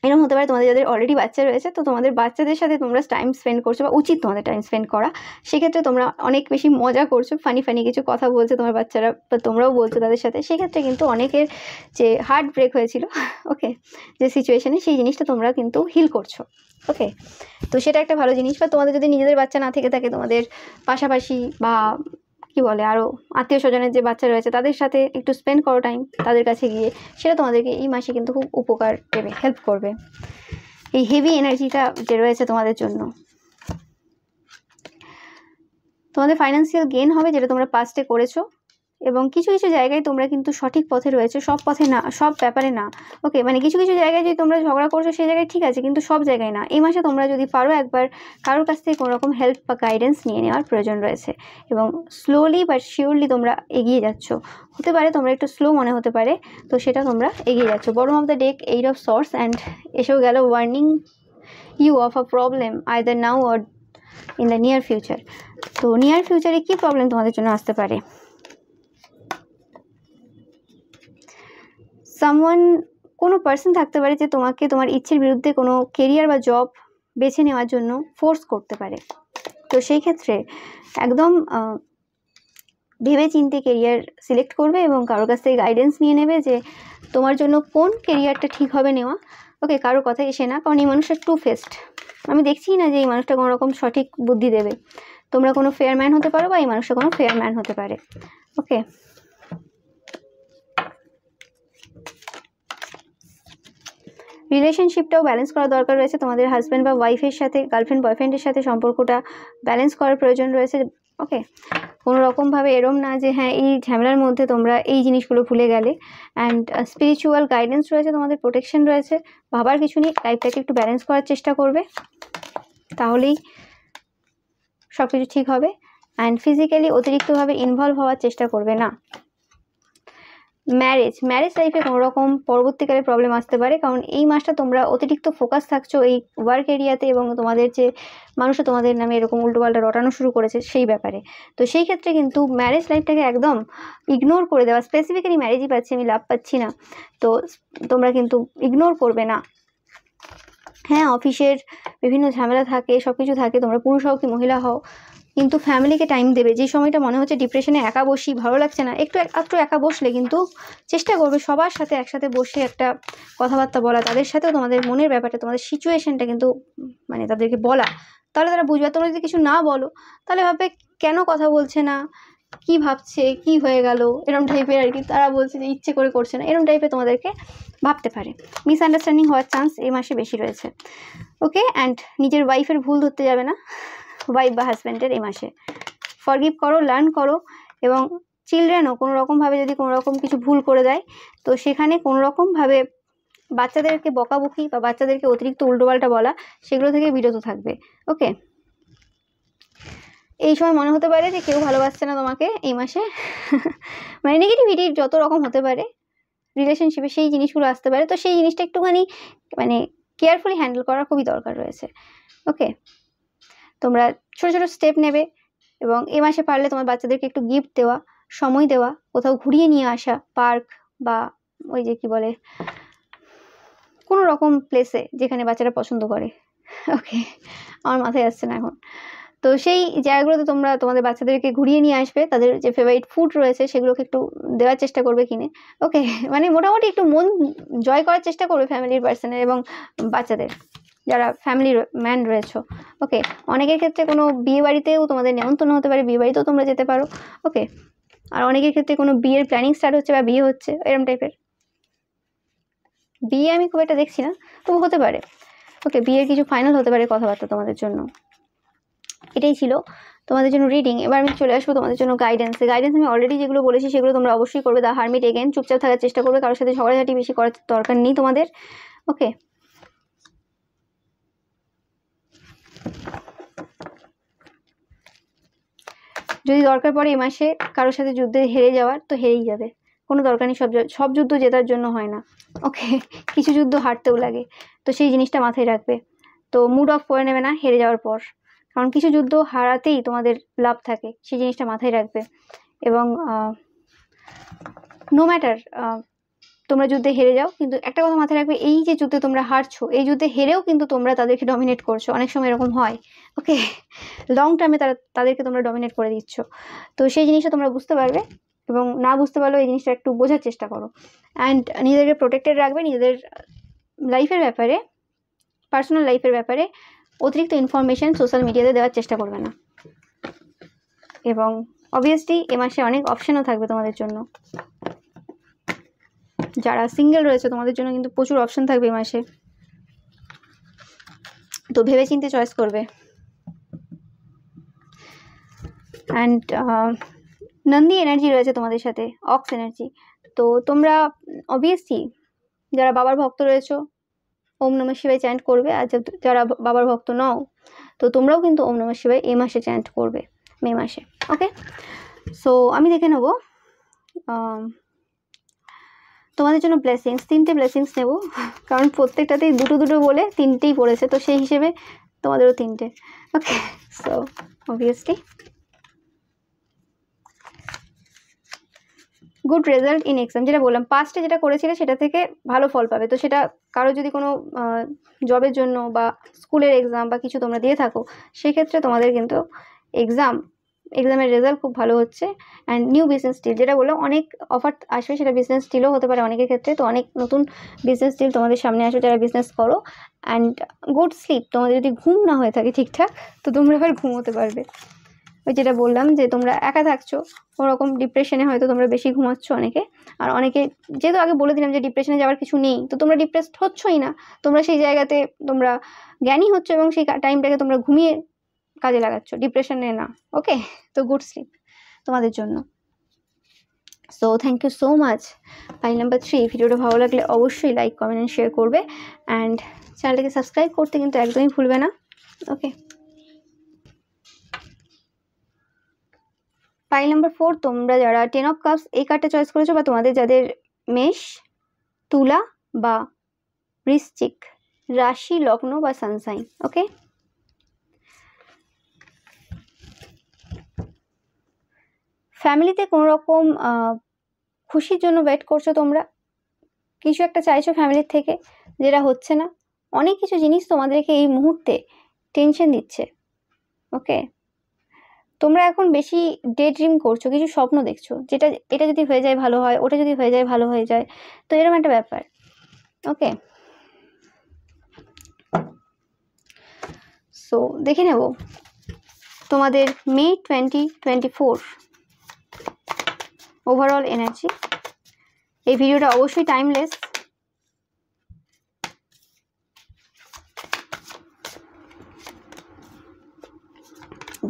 এরকম হতে পারে তোমাদের যাদের অলরেডি বাচ্চা রয়েছে, তো তোমাদের বাচ্চাদের সাথে তোমরা টাইম স্পেন্ড করছো, বা উচিত তোমাদের টাইম স্পেন্ড করা, সেক্ষেত্রে তোমরা অনেক বেশি মজা করছো, ফানি ফানি কিছু কথা বলছো তোমার বাচ্চারা, বা তোমরাও বলছো তাদের সাথে, সেক্ষেত্রে কিন্তু অনেকের যে হার্ট ব্রেক হয়েছিল, ওকে, যে সিচুয়েশানে, সেই জিনিসটা তোমরা কিন্তু হিল করছো, ওকে। তো সেটা একটা ভালো জিনিস। বা তোমাদের যদি নিজেদের বাচ্চা না থেকে থাকে, তোমাদের পাশাপাশি বা কী বলে আরও আত্মীয় স্বজনের যে বাচ্চা রয়েছে তাদের সাথে একটু স্পেন্ড করো টাইম, তাদের কাছে গিয়ে, সেটা তোমাদেরকে এই মাসে কিন্তু খুব উপকার দেবে, হেল্প করবে এই হেভি এনার্জিটা যে রয়েছে তোমাদের জন্য। তোমাদের ফাইন্যান্সিয়াল গেইন হবে, যেটা তোমরা পাস্টে করেছো, এবং কিছু কিছু জায়গায় তোমরা কিন্তু সঠিক পথে রয়েছে, সব পথে না, সব ব্যাপারে না, ওকে। মানে কিছু কিছু জায়গায় যদি তোমরা ঝগড়া করছো সেই জায়গায় ঠিক আছে, কিন্তু সব জায়গায় না। এই মাসে তোমরা যদি পারো একবার কারোর কাছ থেকে কোনো রকম হেল্প বা গাইডেন্স নিয়ে নেওয়ার প্রয়োজন রয়েছে, এবং স্লোলি বাট শিওরলি তোমরা এগিয়ে যাচ্ছ। হতে পারে তোমরা একটু স্লো মনে হতে পারে, তো সেটা তোমরা এগিয়ে যাচ্ছ। Bottom of the deck 8 of sorts, and এসেও গেল warning you of a problem either now or in the near future. তো নিয়ার ফিউচারে কী প্রবলেম তোমাদের জন্য আসতে পারে? সামওয়ান, কোনো পার্সন থাকতে পারে যে তোমাকে তোমার ইচ্ছের বিরুদ্ধে কোনো কেরিয়ার বা জব বেছে নেওয়ার জন্য ফোর্স করতে পারে। তো সেই ক্ষেত্রে একদম ভেবে চিন্তে কেরিয়ার সিলেক্ট করবে, এবং কারোর কাছ থেকে গাইডেন্স নিয়ে নেবে যে তোমার জন্য কোন কেরিয়ারটা ঠিক হবে নেওয়া, ওকে। কারোর কথা এসে না, কারণ এই মানুষটা টু ফেসড, আমি দেখছি না যে এই মানুষটা কোনো রকম সঠিক বুদ্ধি দেবে। তোমরা কোনো ফেয়ার ম্যান হতে পারো, বা এই মানুষটা কোনো ফেয়ার ম্যান হতে পারে, ওকে, রিলেশনশিপটাও ব্যালেন্স করা দরকার রয়েছে তোমাদের হাজব্যান্ড বা ওয়াইফের সাথে, গার্লফ্রেন্ড বয়ফ্রেন্ডের সাথে সম্পর্কটা ব্যালেন্স করার প্রয়োজন রয়েছে। ওকে, কোনো রকমভাবে এরম না যে হ্যাঁ এই ঝামেলার মধ্যে তোমরা এই জিনিসগুলো ভুলে গেলে। অ্যান্ড স্পিরিচুয়াল গাইডেন্স রয়েছে, তোমাদের প্রোটেকশন রয়েছে, ভাবার কিছু নেই, লাইফটাকে একটু ব্যালেন্স করার চেষ্টা করবে, তাহলেই সব কিছু ঠিক হবে। অ্যান্ড ফিজিক্যালি অতিরিক্তভাবে ইনভলভ হওয়ার চেষ্টা করবে না। ম্যারেজ লাইফে কোনো রকম পরবর্তীকালে প্রবলেম আসতে পারে, কারণ এই মাসটা তোমরা অতিরিক্ত ফোকাস থাকছো এই ওয়ার্ক এরিয়াতে, এবং তোমাদের যে মানুষও তোমাদের নামে এরকম উল্টোপাল্টা রটানো শুরু করেছে সেই ব্যাপারে। তো সেই ক্ষেত্রে কিন্তু ম্যারেজ লাইফটাকে একদম ইগনোর করে দেওয়া, স্পেসিফিক্যালি ম্যারেজই পাচ্ছি আমি, লাভ পাচ্ছি না, তো তোমরা কিন্তু ইগনোর করবে না। হ্যাঁ, অফিসের বিভিন্ন ঝামেলা থাকে, সব কিছু থাকে, তোমরা পুরুষ হও কি মহিলা হও, কিন্তু ফ্যামিলিকে টাইম দেবে। যে সময়টা মনে হচ্ছে ডিপ্রেশনে একা বসি, ভালো লাগছে না, একটু একা বসলে কিন্তু চেষ্টা করবে সবার সাথে একসাথে বসে একটা কথাবার্তা বলা, তাদের সাথেও তোমাদের মনের ব্যাপারটা, তোমাদের সিচুয়েশনটা কিন্তু মানে তাদেরকে বলা, তাহলে তারা বুঝবে। তোমরা যদি কিছু না বলো তাহলে ভাববে কেন কথা বলছে না, কি ভাবছে, কি হয়ে গেল, এরম টাইপের আর কি, তারা বলছে যে ইচ্ছে করে করছে না, এরম টাইপের তোমাদেরকে ভাবতে পারে। মিসআন্ডারস্ট্যান্ডিং হওয়ার চান্স এই মাসে বেশি রয়েছে। ওকে, অ্যান্ড নিজের ওয়াইফের ভুল ধরতে যাবে না, ওয়াইফ বা হাজব্যান্ডের এই মাসে ফরগিভ করো, লার্ন করো। এবং চিলড্রেনও কোনো রকমভাবে যদি কোনো রকম কিছু ভুল করে দেয়, তো সেখানে কোনো রকমভাবে বাচ্চাদেরকে বকাবকি বা বাচ্চাদেরকে অতিরিক্ত উল্টোপাল্টা বলা, সেগুলো থেকে বিরত থাকবে। ওকে, এই সময় মনে হতে পারে যে কেউ ভালোবাসছে না তোমাকে এই মাসে মানে নেগেটিভিটি যত রকম হতে পারে রিলেশনশিপে, সেই জিনিসগুলো আসতে পারে। তো সেই জিনিসটা একটুখানি মানে কেয়ারফুলি হ্যান্ডেল করা খুবই দরকার রয়েছে। ওকে, তোমরা ছোটো ছোটো স্টেপ নেবে, এবং এ মাসে পারলে তোমার বাচ্চাদেরকে একটু গিফট দেওয়া, সময় দেওয়া, কোথাও ঘুরিয়ে নিয়ে আসা, পার্ক বা ওই যে কি বলে কোনো রকম প্লেসে যেখানে বাচ্চারা পছন্দ করে। ওকে, আমার মাথায় আসছে না এখন। তো সেই জায়গাগুলোতে তোমরা তোমাদের বাচ্চাদেরকে ঘুরিয়ে নিয়ে আসবে, তাদের যে ফেভারিট ফুড রয়েছে সেগুলোকে একটু দেওয়ার চেষ্টা করবে কিনে। ওকে, মানে মোটামুটি একটু মন জয় করার চেষ্টা করবে ফ্যামিলির পার্সনের এবং বাচ্চাদের, যারা ফ্যামিলির ম্যান রয়েছে। ওকে, অনেকের ক্ষেত্রে কোনো বিয়ে বাড়িতেও তোমাদের নেমন্তন্ন হতে পারে, বিয়ে বাড়িতেও তোমরা যেতে পারো। ওকে, আর অনেকের ক্ষেত্রে কোনো বিয়ের প্ল্যানিং স্টার্ট হচ্ছে বা বিয়ে হচ্ছে, এরম টাইপের। বিয়ে আমি খুব একটা দেখছি না, তবু হতে পারে। ওকে, বিয়ের কিছু ফাইনাল হতে পারে কথাবার্তা তোমাদের জন্য। এটাই ছিল তোমাদের জন্য রিডিং। এবার আমি চলে আসবো তোমাদের জন্য গাইডেন্সে। গাইডেন্স আমি অলরেডি যেগুলো বলেছি সেগুলো তোমরা অবশ্যই করবে। দ্য হারমিট এগেন, চুপচাপ থাকার চেষ্টা করবে, কারোর সাথে ঝগড়াঝাটি বেশি করার দরকার নেই তোমাদের। ওকে, যদি দরকার পড়ে এই মাসে কারোর সাথে যুদ্ধে হেরে যাওয়ার, তো হেরেই যাবে, কোনো দরকার নেই। সব যুদ্ধ জেতার জন্য হয় না। ওকে, কিছু যুদ্ধ হারতেও লাগে, তো সেই জিনিসটা মাথায় রাখবে। তো মুড অফ করে নেবে না হেরে যাওয়ার পর, কারণ কিছু যুদ্ধ হারাতেই তোমাদের লাভ থাকে, সেই জিনিসটা মাথায় রাখবে। এবং নো ম্যাটার তোমরা যুদ্ধে হেরে যাও, কিন্তু একটা কথা মাথায় রাখবে, এই যে যুদ্ধে তোমরা হারছো, এই যুদ্ধে হেরেও কিন্তু তোমরা তাদেরকে ডমিনেট করছো, অনেক সময় এরকম হয়। ওকে, লং টার্মে তাদেরকে তোমরা ডমিনেট করে দিচ্ছ। তো সেই জিনিসটা তোমরা বুঝতে পারবে, এবং না বুঝতে পারলেও এই জিনিসটা একটু বোঝার চেষ্টা করো। অ্যান্ড নিজেদেরকে প্রোটেক্টেড রাখবে, নিজেদের লাইফের ব্যাপারে, পার্সোনাল লাইফের ব্যাপারে অতিরিক্ত ইনফরমেশন সোশ্যাল মিডিয়াতে দেওয়ার চেষ্টা করবে না। এবং অবভিয়াসলি এ মাসে অনেক অপশনও থাকবে তোমাদের জন্য। যারা সিঙ্গেল রয়েছে তোমাদের জন্য কিন্তু প্রচুর অপশন থাকবে এই মাসে, তো ভেবে চিন্তে চয়েস করবে। অ্যান্ড নন্দী এনার্জি রয়েছে তোমাদের সাথে, অক্স এনার্জি। তো তোমরা অবভিয়াসলি যারা বাবার ভক্ত রয়েছো ওম নমঃ শিবায় চ্যান্ট করবে, আর যারা বাবার ভক্ত নও তো তোমরাও কিন্তু ওম নমঃ শিবায় এই মাসে চ্যান্ট করবে, মে মাসে। ওকে, সো আমি দেখে নেব তোমাদের জন্য ব্লেসিংস, 3টে ব্লেসিংস নেব, কারণ প্রত্যেকটাতেই দুটো দুটো বলে 3টেই পড়েছে, তো সেই হিসেবে তোমাদেরও 3টে। Okay, so obviously good result in exam, যেটা বললাম পাস্টে যেটা করেছিলে সেটা থেকে ভালো ফল পাবে। তো সেটা কারো যদি কোনো জবের জন্য বা স্কুলের এক্সাম বা কিছু তোমরা দিয়ে থাকো, সেক্ষেত্রে তোমাদের কিন্তু এক্সামের রেজাল্ট খুব ভালো হচ্ছে। অ্যান্ড নিউ বিজনেস ডিল, যেটা বললাম অনেক অফার আসবে, সেটা বিজনেস ডিলও হতে পারে অনেকের ক্ষেত্রে। তো অনেক নতুন বিজনেস ডিল তোমাদের সামনে আসবে যারা বিজনেস করো। অ্যান্ড গুড স্লিপ, তোমাদের যদি ঘুম না হয়ে থাকে ঠিকঠাক, তো তোমরা এবার ঘুমোতে পারবে। ওই যেটা বললাম যে তোমরা একা থাকছো, ওরকম ডিপ্রেশনে হয়তো তোমরা বেশি ঘুমাচ্ছ অনেকে, আর অনেকে যেহেতু আগে বলে দিলাম যে ডিপ্রেশনে যাওয়ার কিছু নেই, তো তোমরা ডিপ্রেসড হচ্ছই না, তোমরা সেই জায়গাতে তোমরা জ্ঞানী হচ্ছ এবং সেই টাইমটাকে তোমরা ঘুমিয়ে কাজে লাগাচ্ছ, ডিপ্রেশনে না। ওকে, তো গুড স্লিপ তোমাদের জন্য। So thank you so much. Pile number 3, ভিডিওটা ভালো লাগলে অবশ্যই লাইক, কমেন্ট অ্যান্ড শেয়ার করবে, অ্যান্ড চ্যানেলটাকে সাবস্ক্রাইব করতে কিন্তু একদমই ভুলবে না। ওকে, পাইল নাম্বার 4, তোমরা যারা 10 অফ কাপস এই কার্ডটা চয়েস করেছো, বা তোমাদের যাদের মেষ, তুলা বা বৃশ্চিক রাশি, লগ্ন বা সানসাইন। ওকে, ফ্যামিলিতে কোনো রকম খুশির জন্য ওয়েট করছো, তোমরা কিছু একটা চাইছো ফ্যামিলির থেকে, যেটা হচ্ছে না। অনেক কিছু জিনিস তোমাদেরকে এই মুহূর্তে টেনশন দিচ্ছে। ওকে, তোমরা এখন বেশি ডে ড্রিম করছো, কিছু স্বপ্ন দেখছো, যেটা এটা যদি হয়ে যায় ভালো হয়, ওটা যদি হয়ে যায় ভালো হয়ে যায়, তো এরকম একটা ব্যাপার। ওকে, সো দেখে নেব তোমাদের মে 2024 ওভারঅল এনার্জি। এই ভিডিওটা অবশ্যই টাইমলেস।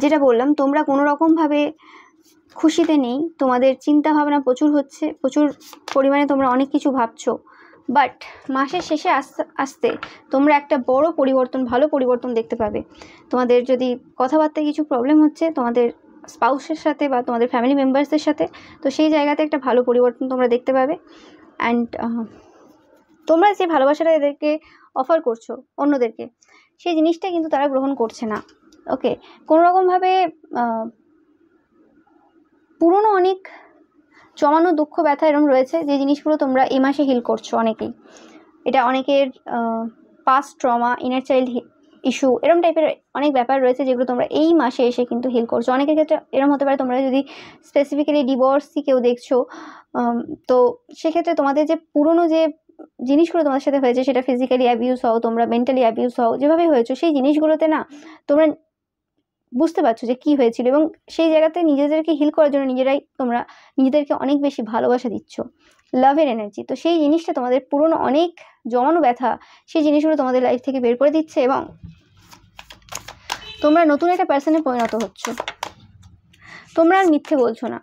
যেটা বললাম, তোমরা কোনো রকমভাবে খুশিতে নেই, তোমাদের চিন্তা ভাবনা প্রচুর হচ্ছে, প্রচুর পরিমাণে তোমরা অনেক কিছু ভাবছো, বাট মাসের শেষে আস্তে আস্তে তোমরা একটা বড় পরিবর্তন, ভালো পরিবর্তন দেখতে পাবে। তোমাদের যদি কথাবার্তায় কিছু প্রবলেম হচ্ছে তোমাদের স্পাউসের সাথে বা তোমাদের ফ্যামিলি মেম্বার্সদের সাথে, তো সেই জায়গাতে একটা ভালো পরিবর্তন তোমরা দেখতে পাবে। অ্যান্ড তোমরা যে ভালোবাসাটা এদেরকে অফার করছো অন্যদেরকে, সেই জিনিসটা কিন্তু তারা গ্রহণ করছে না। ওকে, কোনো রকমভাবে পুরনো অনেক জমানো দুঃখ ব্যথা এরকম রয়েছে, যে জিনিসগুলো তোমরা এই মাসে হিল করছো অনেকেই। এটা অনেকের past trauma, inner child issue, এরকম টাইপের অনেক ব্যাপার রয়েছে যেগুলো তোমরা এই মাসে এসে কিন্তু হিল করছো। অনেকের ক্ষেত্রে এরকম হতে পারে, তোমরা যদি স্পেসিফিক্যালি ডিভোর্সই কেউ দেখছো, তো সেক্ষেত্রে তোমাদের যে পুরনো যে জিনিসগুলো তোমাদের সাথে হয়েছে, সেটা ফিজিক্যালি অ্যাবিউজ হও, তোমরা মেন্টালি অ্যাবিউজ হও, যেভাবে হয়েছো, সেই জিনিসগুলোতে না তোমরা বুঝতে পারছো যে কি হয়েছিল, এবং সেই জায়গাতে নিজেদেরকে হিল করার জন্য নিজেরাই তোমরা নিজেদেরকে অনেক বেশি ভালোবাসা দিচ্ছ, লাভের এনার্জি। তো সেই জিনিসটা তোমাদের পুরনো অনেক জমানো ব্যথা, সেই জিনিসগুলো তোমাদের লাইফ থেকে বের করে দিচ্ছে, এবং তোমরা নতুন একটা পার্সনে পরিণত হচ্ছ। তোমরা আর মিথ্যে বলছো না।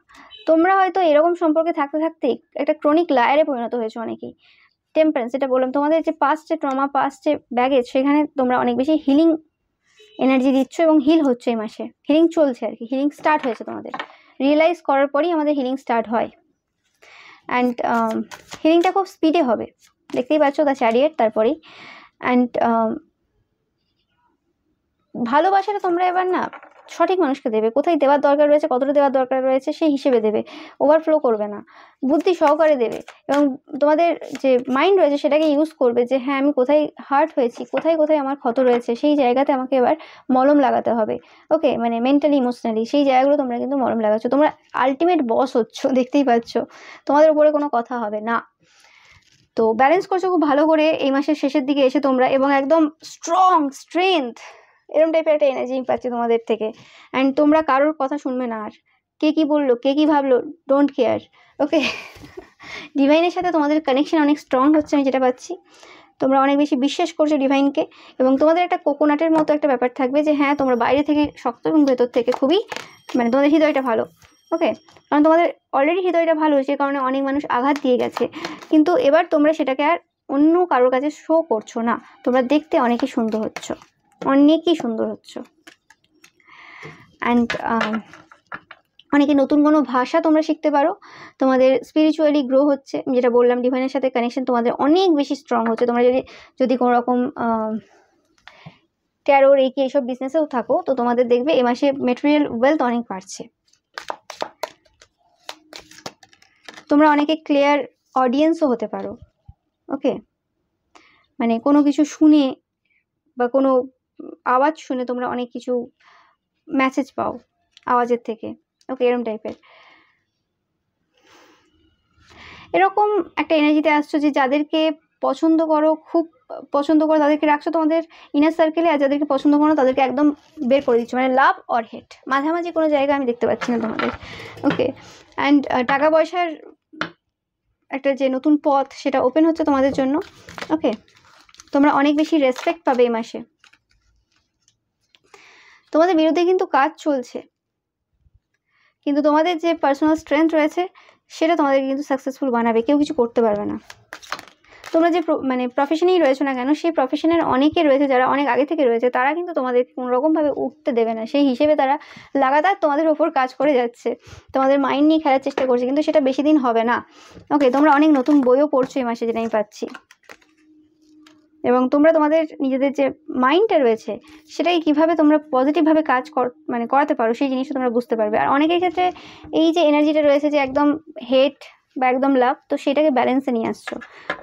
তোমরা হয়তো এরকম সম্পর্কে থাকতে থাকতে একটা ক্রনিক লায়ারে পরিণত হয়েছো অনেকেই। টেম্পারেন্স, যেটা বললাম, তোমাদের যে পাস্ট যে ট্রমা, পাস্ট যে ব্যাগেজ, সেখানে তোমরা অনেক বেশি হিলিং এনার্জি দিচ্ছ এবং হিল হচ্ছে এই মাসে। হিলিং চলছে আর কি, হিলিং স্টার্ট হয়েছে তোমাদের। রিয়েলাইজ করার পরই আমাদের হিলিং স্টার্ট হয়, অ্যান্ড হিলিংটা খুব স্পিডে হবে, দেখতেই পাচ্ছ দ্য চ্যারিয়ট তারপরেই। অ্যান্ড ভালোবাসাটা তোমরা এবার না সঠিক মানুষকে দেবে, কোথায় দেওয়ার দরকার রয়েছে, কতটা দেওয়ার দরকার রয়েছে সেই হিসেবে দেবে, ওভারফ্লো করবে না, বুদ্ধি সহকারে দেবে। এবং তোমাদের যে মাইন্ড রয়েছে সেটাকে ইউজ করবে, যে হ্যাঁ আমি কোথায় হার্ট হয়েছি, কোথায় কোথায় আমার ক্ষত রয়েছে, সেই জায়গাতে আমাকে এবার মলম লাগাতে হবে। ওকে, মানে মেন্টালি, ইমোশনালি সেই জায়গাগুলো তোমরা কিন্তু মলম লাগাচ্ছ। তোমরা আলটিমেট বস হচ্ছ, দেখতেই পাচ্ছ, তোমাদের উপরে কোনো কথা হবে না। তো ব্যালেন্স করছো খুব ভালো করে এই মাসের শেষের দিকে এসে তোমরা, এবং একদম স্ট্রং, স্ট্রেংথ, এরকম টাইপের একটা এনার্জি পাচ্ছি তোমাদের থেকে। অ্যান্ড তোমরা কারোর কথা শুনবে না আর, কে কী বললো, কে কী ভাবলো, ডোন্ট কেয়ার। ওকে, ডিভাইনের সাথে তোমাদের কানেকশন অনেক স্ট্রং হচ্ছে, আমি যেটা পাচ্ছি। তোমরা অনেক বেশি বিশ্বাস করছো ডিভাইনকে, এবং তোমাদের একটা কোকোনাটের মতো একটা ব্যাপার থাকবে, যে হ্যাঁ তোমরা বাইরে থেকে শক্ত এবং ভেতর থেকে খুবই, মানে তোমাদের হৃদয়টা ভালো। ওকে, কারণ তোমাদের অলরেডি হৃদয়টা ভালো, যে কারণে অনেক মানুষ আঘাত দিয়ে গেছে, কিন্তু এবার তোমরা সেটাকে আর অন্য কারোর কাছে শো করছো না। তোমরা দেখতে অনেকই সুন্দর হচ্ছ, অনেকই সুন্দর হচ্ছ। অ্যান্ড অনেকে নতুন কোনো ভাষা তোমরা শিখতে পারো, তোমাদের স্পিরিচুয়ালি গ্রো হচ্ছে, যেটা বললাম ডিভাইনের সাথে কানেকশন তোমাদের অনেক বেশি স্ট্রং হচ্ছে। তোমরা যদি কোনো রকম ট্যারো, রেকি এইসব বিজনেসেও থাকো, তো তোমাদের দেখবে এ মাসে মেটেরিয়াল ওয়েলথ অনেক বাড়ছে। তোমরা অনেকে ক্লিয়ার অডিয়েন্সও হতে পারো। ওকে, মানে কোনো কিছু শুনে বা কোনো আওয়াজ শুনে তোমরা অনেক কিছু মেসেজ পাও আওয়াজের থেকে। ওকে, এরকম টাইপের এরকম একটা এনার্জিতে আসছো, যে যাদেরকে পছন্দ করো, খুব পছন্দ করো তাদেরকে রাখছো তোমাদের ইনার সার্কেলে, আর যাদেরকে পছন্দ করো তাদেরকে একদম বের করে দিচ্ছ, মানে লাভ অর হেট, মাঝামাঝি কোনো জায়গা আমি দেখতে পাচ্ছি না তোমাদের। ওকে, অ্যান্ড টাকা পয়সার একটা যে নতুন পথ সেটা ওপেন হচ্ছে তোমাদের জন্য। ওকে, তোমরা অনেক বেশি রেসপেক্ট পাবে এই মাসে। তোমাদের বিরুদ্ধে কিন্তু কাজ চলছে, কিন্তু তোমাদের যে পার্সোনাল স্ট্রেংথ রয়েছে সেটা তোমাদেরকে কিন্তু সাকসেসফুল বানাবে, কেউ কিছু করতে পারবে না। তোমরা যে মানে প্রফেশনেই রয়েছো না কেন, সেই প্রফেশনের অনেকে রয়েছে যারা অনেক আগে থেকে রয়েছে, তারা কিন্তু তোমাদেরকে কোনোরকমভাবে উঠতে দেবে না, সেই হিসেবে তারা লাগাতার তোমাদের ওপর কাজ করে যাচ্ছে, তোমাদের মাইন্ড নিয়ে খেলার চেষ্টা করছে, কিন্তু সেটা বেশি দিন হবে না। ওকে, তোমরা অনেক নতুন বইও পড়ছো এই মাসে, যেটা আমি পাচ্ছি, এবং তোমরা তোমাদের নিজেদের যে মাইন্ডটা রয়েছে সেটাই কীভাবে তোমরা পজিটিভভাবে কাজ মানে করাতে পারো সেই জিনিসটা তোমরা বুঝতে পারবে। আর অনেকের ক্ষেত্রে এই যে এনার্জিটা রয়েছে যে একদম হেট বা একদম লাভ, তো সেটাকে ব্যালেন্সে নিয়ে আসছো,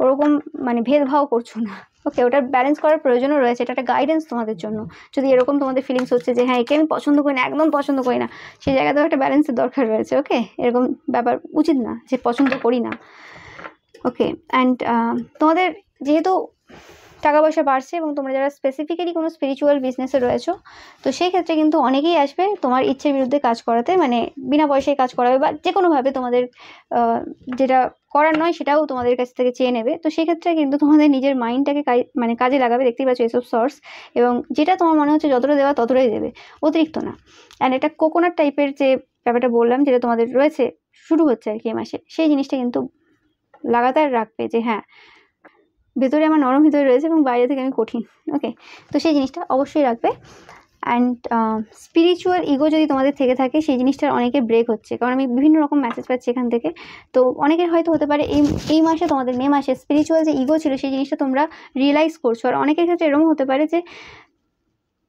ওরকম মানে ভেদভাব করছো না। ওকে, ওটা ব্যালেন্স করার প্রয়োজনও রয়েছে, এটা একটা গাইডেন্স তোমাদের জন্য। যদি এরকম তোমাদের ফিলিংস হচ্ছে যে হ্যাঁ একে আমি পছন্দ করি না, একদম পছন্দ করি না, সেই জায়গাতেও একটা ব্যালেন্সের দরকার রয়েছে। ওকে, এরকম ব্যাপার উচিত না যে পছন্দ করি না। ওকে, অ্যান্ড তোমাদের যেহেতু টাকা পয়সা বাড়ছে এবং তোমরা যারা স্পেসিফিক্যালি কোনো স্পিরিচুয়াল বিজনেসে রয়েছো, তো সেই ক্ষেত্রে কিন্তু অনেকেই আসবে তোমার ইচ্ছের বিরুদ্ধে কাজ করাতে, মানে বিনা পয়সায় কাজ করাবে বা যে কোনোভাবে তোমাদের যেটা করার নয় সেটাও তোমাদের কাছ থেকে চেয়ে নেবে। তো সেই ক্ষেত্রে কিন্তু তোমাদের নিজের মাইন্ডটাকে মানে কাজে লাগাবে, দেখতেই পাচ্ছ এসব সোর্স, এবং যেটা তোমার মনে হচ্ছে যতটা দেওয়া ততটাই দেবে, অতিরিক্ত না। অ্যান্ড এটা কোকোনাট টাইপের যে ব্যাপারটা বললাম যেটা তোমাদের রয়েছে, শুরু হচ্ছে আর কি এই মাসে, সেই জিনিসটা কিন্তু লাগাতার রাখবে যে হ্যাঁ ভেতরে আমার নরম হৃদয় রয়েছে এবং বাইরে থেকে আমি কঠিন। ওকে, তো সেই জিনিসটা অবশ্যই রাখবে। অ্যান্ড স্পিরিচুয়াল ইগো যদি তোমাদের থেকে থাকে, সেই জিনিসটার অনেকে ব্রেক হচ্ছে, কারণ আমি বিভিন্ন রকম মেসেজ পাচ্ছি এখান থেকে। তো অনেকের হয়তো হতে পারে এই মাসে, তোমাদের মে মাসে স্পিরিচুয়াল যে ইগো ছিল সেই জিনিসটা তোমরা রিয়েলাইজ করছো। আর অনেকের ক্ষেত্রে এরকম হতে পারে যে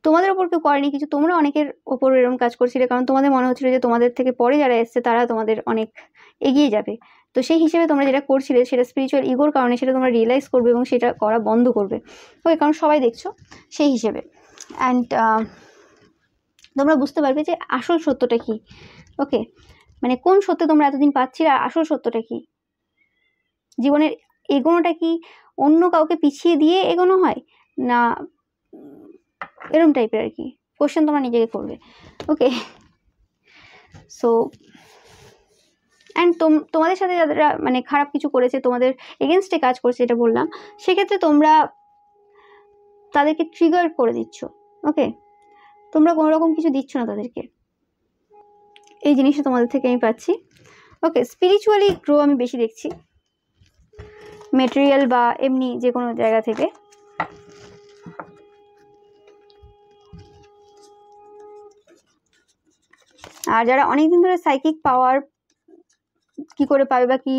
তোমাদের ওপর কেউ করেনি, কিছু তোমরা অনেকের ওপর এরকম কাজ করছিলে, কারণ তোমাদের মনে হচ্ছিল যে তোমাদের থেকে পরে যারা এসছে তারা তোমাদের অনেক এগিয়ে যাবে। তো সেই হিসেবে তোমরা যেটা করছিলে সেটা স্পিরিচুয়াল ইগোর কারণে সেটা তোমরা রিয়েলাইজ করবে এবং সেটা করা বন্ধ করবে। ওকে, কারণ সবাই দেখছো সেই হিসেবে। অ্যান্ড তোমরা বুঝতে পারবে যে আসল সত্যটা কী। ওকে, মানে কোন সত্য তোমরা এতদিন পাচ্ছিলে আর আসল সত্যটা কী। জীবনের এগোনোটা কি অন্য কাউকে পিছিয়ে দিয়ে এগোনো হয় না, এরম টাইপের আর কি কোশ্চেন তোমরা নিজেকে করবে। ওকে, সো অ্যান্ড তোমাদের সাথে যারা মানে খারাপ কিছু করেছে, তোমাদের এগেনস্টে কাজ করছে, এটা বললাম, সেক্ষেত্রে তোমরা তাদেরকে ট্রিগার করে দিচ্ছ। ওকে, তোমরা কোনো রকম কিছু দিচ্ছ না তাদেরকে, এই জিনিসটা তোমাদের থেকে আমি পাচ্ছি। ওকে, স্পিরিচুয়ালি গ্রো আমি বেশি দেখছি, মেটেরিয়াল বা এমনি যে কোনো জায়গা থেকে। আর যারা অনেকদিন ধরে সাইকিক পাওয়ার কি করে পাবে বা কি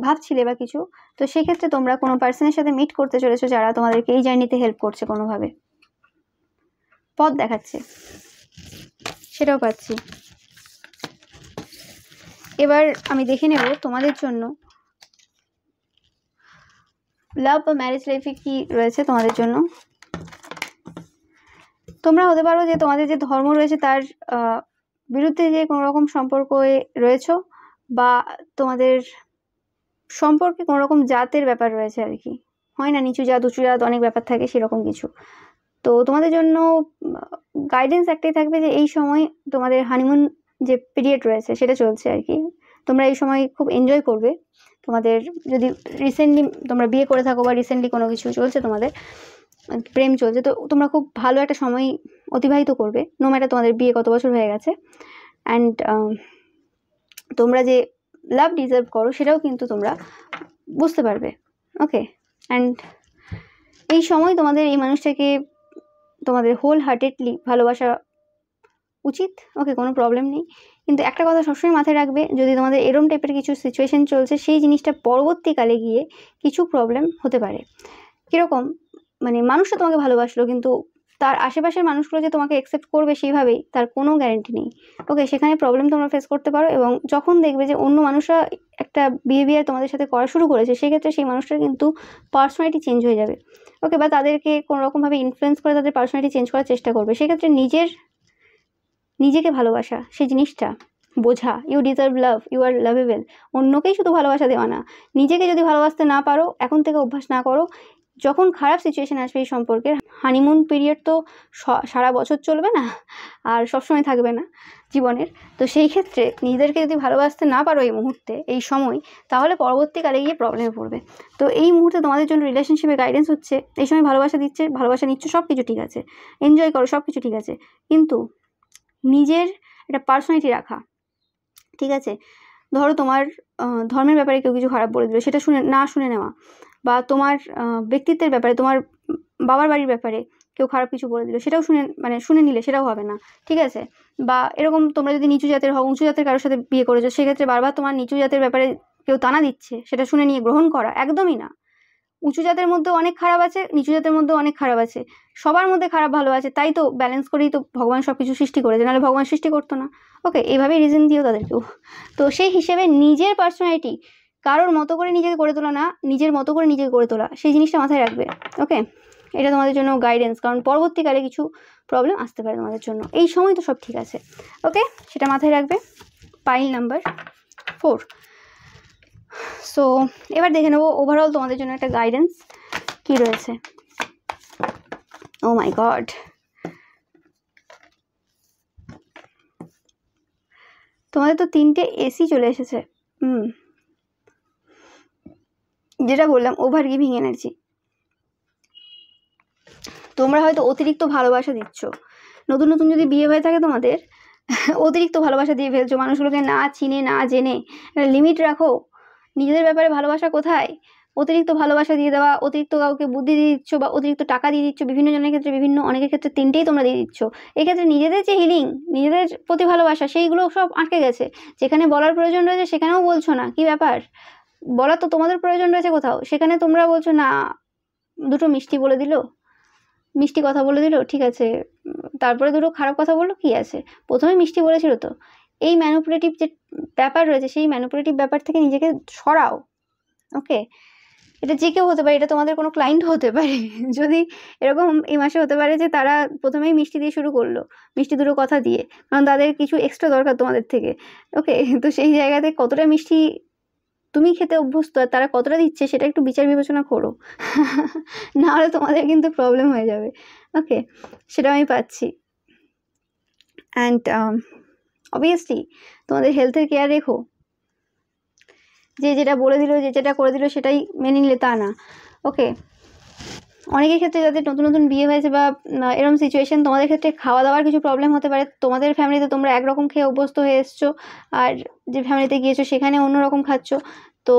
ভাবছিলে বা কিছু, তো সেক্ষেত্রে তোমরা কোনো পার্সনের সাথে মিট করতে চলেছো যারা তোমাদেরকে এই জার্নিতে হেল্প করছে, কোনোভাবে পথ দেখাচ্ছে, সেটাও পাচ্ছি। এবার আমি দেখে নেব তোমাদের জন্য লাভ বা ম্যারেজ লাইফে কি রয়েছে তোমাদের জন্য। তোমরা হতে পারো যে তোমাদের যে ধর্ম রয়েছে তার বিরুদ্ধে যে কোনো রকম সম্পর্কে রয়েছো, বা তোমাদের সম্পর্কে কোনো রকম জাতের ব্যাপার রয়েছে আর কি, হয় না নিচু জাত উঁচু জাত অনেক ব্যাপার থাকে সেরকম কিছু। তো তোমাদের জন্য গাইডেন্স একটাই থাকবে যে এই সময় তোমাদের হানিমুন যে পিরিয়ড রয়েছে সেটা চলছে আর কি, তোমরা এই সময় খুব এনজয় করবে। তোমাদের যদি রিসেন্টলি তোমরা বিয়ে করে থাকো বা রিসেন্টলি কোনো কিছু চলছে, তোমাদের প্রেম চলছে, তো তোমরা খুব ভালো একটা সময় অতিবাহিত করবে, নো ম্যাটার তোমাদের বিয়ে কত বছর হয়ে গেছে। অ্যান্ড তোমরা যে লাভ ডিজার্ভ করো সেটাও কিন্তু তোমরা বুঝতে পারবে। ওকে, অ্যান্ড এই সময় তোমাদের এই মানুষটাকে তোমাদের হোল হার্টেডলি ভালোবাসা উচিত। ওকে, কোনো প্রবলেম নেই, কিন্তু একটা কথা সবসময় মাথায় রাখবে, যদি তোমাদের এরম টাইপের কিছু সিচুয়েশন চলছে, সেই জিনিসটা পরবর্তীকালে গিয়ে কিছু প্রবলেম হতে পারে। কীরকম, মানে মানুষটা তোমাকে ভালোবাসলো কিন্তু তার আশেপাশের মানুষগুলো যে তোমাকে অ্যাকসেপ্ট করবে সেইভাবেই তার কোনো গ্যারেন্টি নেই। ওকে, সেখানে প্রবলেম তোমরা ফেস করতে পারো, এবং যখন দেখবে যে অন্য মানুষরা একটা বিহেভিয়ার তোমাদের সাথে করা শুরু করেছে, সেক্ষেত্রে সেই মানুষটার কিন্তু পার্সোনালিটি চেঞ্জ হয়ে যাবে। ওকে, বা তাদেরকে কোনো রকমভাবে ইনফ্লুয়েন্স করে তাদের পার্সোনালিটি চেঞ্জ করার চেষ্টা করবে। সেক্ষেত্রে নিজেকে ভালোবাসা সেই জিনিসটা বোঝা, you deserve love, you are lovable. অন্যকেই শুধু ভালোবাসা দেওয়া না, নিজেকে যদি ভালোবাসতে না পারো, এখন থেকে অভ্যাস না করো, যখন খারাপ সিচুয়েশন আসবে এই সম্পর্কের, হানিমুন পিরিয়ড তো সারা বছর চলবে না আর সবসময় থাকবে না জীবনের, তো সেই ক্ষেত্রে নিজেদেরকে যদি ভালোবাসতে না পারো এই মুহূর্তে, এই সময়, তাহলে পরবর্তীকালে গিয়ে প্রবলেমে পড়বে। তো এই মুহূর্তে তোমাদের জন্য রিলেশনশিপে গাইডেন্স হচ্ছে, এই সময় ভালোবাসা দিচ্ছে, ভালোবাসা নিচ্ছ, সব কিছু ঠিক আছে, এনজয় করো, সব কিছু ঠিক আছে, কিন্তু নিজের একটা পার্সোনালিটি রাখা, ঠিক আছে? ধরো তোমার ধর্মের ব্যাপারে কেউ কিছু খারাপ বলে দিল, সেটা শুনে নেওয়া, বা তোমার ব্যক্তিত্বের ব্যাপারে, তোমার বাবার বাড়ির ব্যাপারে কেউ খারাপ কিছু বলে দিল, সেটাও শুনে নিলে সেটাও হবে না, ঠিক আছে? বা এরকম তোমরা যদি নিচু জাতের হও, উঁচু জাতের কারোর সাথে বিয়ে করেছো, সেক্ষেত্রে বারবার তোমার নিচু জাতের ব্যাপারে কেউ তানা দিচ্ছে, সেটা শুনে নিয়ে গ্রহণ করা একদমই না। উঁচু জাতের মধ্যেও অনেক খারাপ আছে, নিচু জাতের মধ্যেও অনেক খারাপ আছে, সবার মধ্যে খারাপ ভালো আছে, তাই তো ব্যালেন্স করেই তো ভগবান সব কিছু সৃষ্টি করেছে, নাহলে ভগবান সৃষ্টি করতো না। ওকে, এইভাবেই রিজন দিও তাদেরকেও। তো সেই হিসেবে নিজের পার্সোনালিটি কারোর মতো করে নিজেকে গড়ে তোলা না, নিজের মতো করে নিজেকে গড়ে তোলা, সেই জিনিসটা মাথায় রাখবে। ওকে, এটা তোমাদের জন্য গাইডেন্স, কারণ পরবর্তীকালে কিছু প্রবলেম আসতে পারে তোমাদের জন্য, এই সময় তো সব ঠিক আছে। ওকে, সেটা মাথায় রাখবে। Pile number 4। সো এবার দেখে নেবো ওভারঅল তোমাদের জন্য একটা গাইডেন্স কি রয়েছে। ও মাই গড, তোমাদের তো 3টে এসি চলে এসেছে। যেটা বললাম, ওভার গিভিং এনার্জি। তোমরা হয়তো অতিরিক্ত ভালোবাসা দিচ্ছ, নতুন নতুন যদি বিয়ে হয়ে থাকে তোমাদের, অতিরিক্ত ভালোবাসা দিয়ে ফেলছো মানুষগুলোকে, না চিনে না জেনে। লিমিট রাখো, নিজেদের ব্যাপারে ভালোবাসা কোথায়? অতিরিক্ত ভালোবাসা দিয়ে দেওয়া, অতিরিক্ত কাউকে বুদ্ধি দিয়ে দিচ্ছ, বা অতিরিক্ত টাকা দিয়ে দিচ্ছ, বিভিন্ন জনের ক্ষেত্রে অনেকের ক্ষেত্রে 3টেই তোমরা দিয়ে দিচ্ছ। এক্ষেত্রে নিজেদের যে হিলিং, নিজেদের প্রতি ভালোবাসা, সেইগুলো সব আটকে গেছে। যেখানে বলার প্রয়োজন রয়েছে সেখানেও বলছো না, কি ব্যাপার? বলার তো তোমাদের প্রয়োজন রয়েছে কোথাও, সেখানে তোমরা বলছো না। দুটো মিষ্টি বলে দিল, মিষ্টি কথা বলে দিল, ঠিক আছে, তারপরে দুটো খারাপ কথা বললো, কি আছে? প্রথমে মিষ্টি বলেছিল তো। এই ম্যানিপুলেটিভ যে ব্যাপার রয়েছে, সেই ম্যানিপুলেটিভ ব্যাপার থেকে নিজেকে সরাও। ওকে, এটা যে কেউ হতে পারে, এটা তোমাদের কোনো ক্লায়েন্ট হতে পারে। যদি এরকম এই মাসে হতে পারে যে তারা প্রথমেই মিষ্টি দিয়ে শুরু করলো, মিষ্টি দুটো কথা দিয়ে, কারণ তাদের কিছু এক্সট্রা দরকার তোমাদের থেকে। ওকে, তো সেই জায়গাতে কতটা মিষ্টি তুমি খেতে অভ্যস্ত আর তারা কতটা দিচ্ছে, সেটা একটু বিচার বিবেচনা করো। নাহলে তোমাদের কিন্তু প্রবলেম হয়ে যাবে। ওকে, সেটা আমি পাচ্ছি। অ্যান্ড অবভিয়াসলি তোমাদের হেলথের কেয়ার রেখো। যে যেটা বলে দিল, যে যেটা করে দিল, সেটাই মেনে নিলে তা না। ওকে, অনেকের ক্ষেত্রে যাদের নতুন নতুন বিয়ে হয়েছে বা এরকম সিচুয়েশন, তোমাদের ক্ষেত্রে খাওয়া দাওয়ার কিছু প্রবলেম হতে পারে। তোমাদের ফ্যামিলিতে তোমরা একরকম খেয়ে অভ্যস্ত হয়ে এসছো, আর যে ফ্যামিলিতে গিয়েছো সেখানে অন্যরকম খাচ্ছ। তো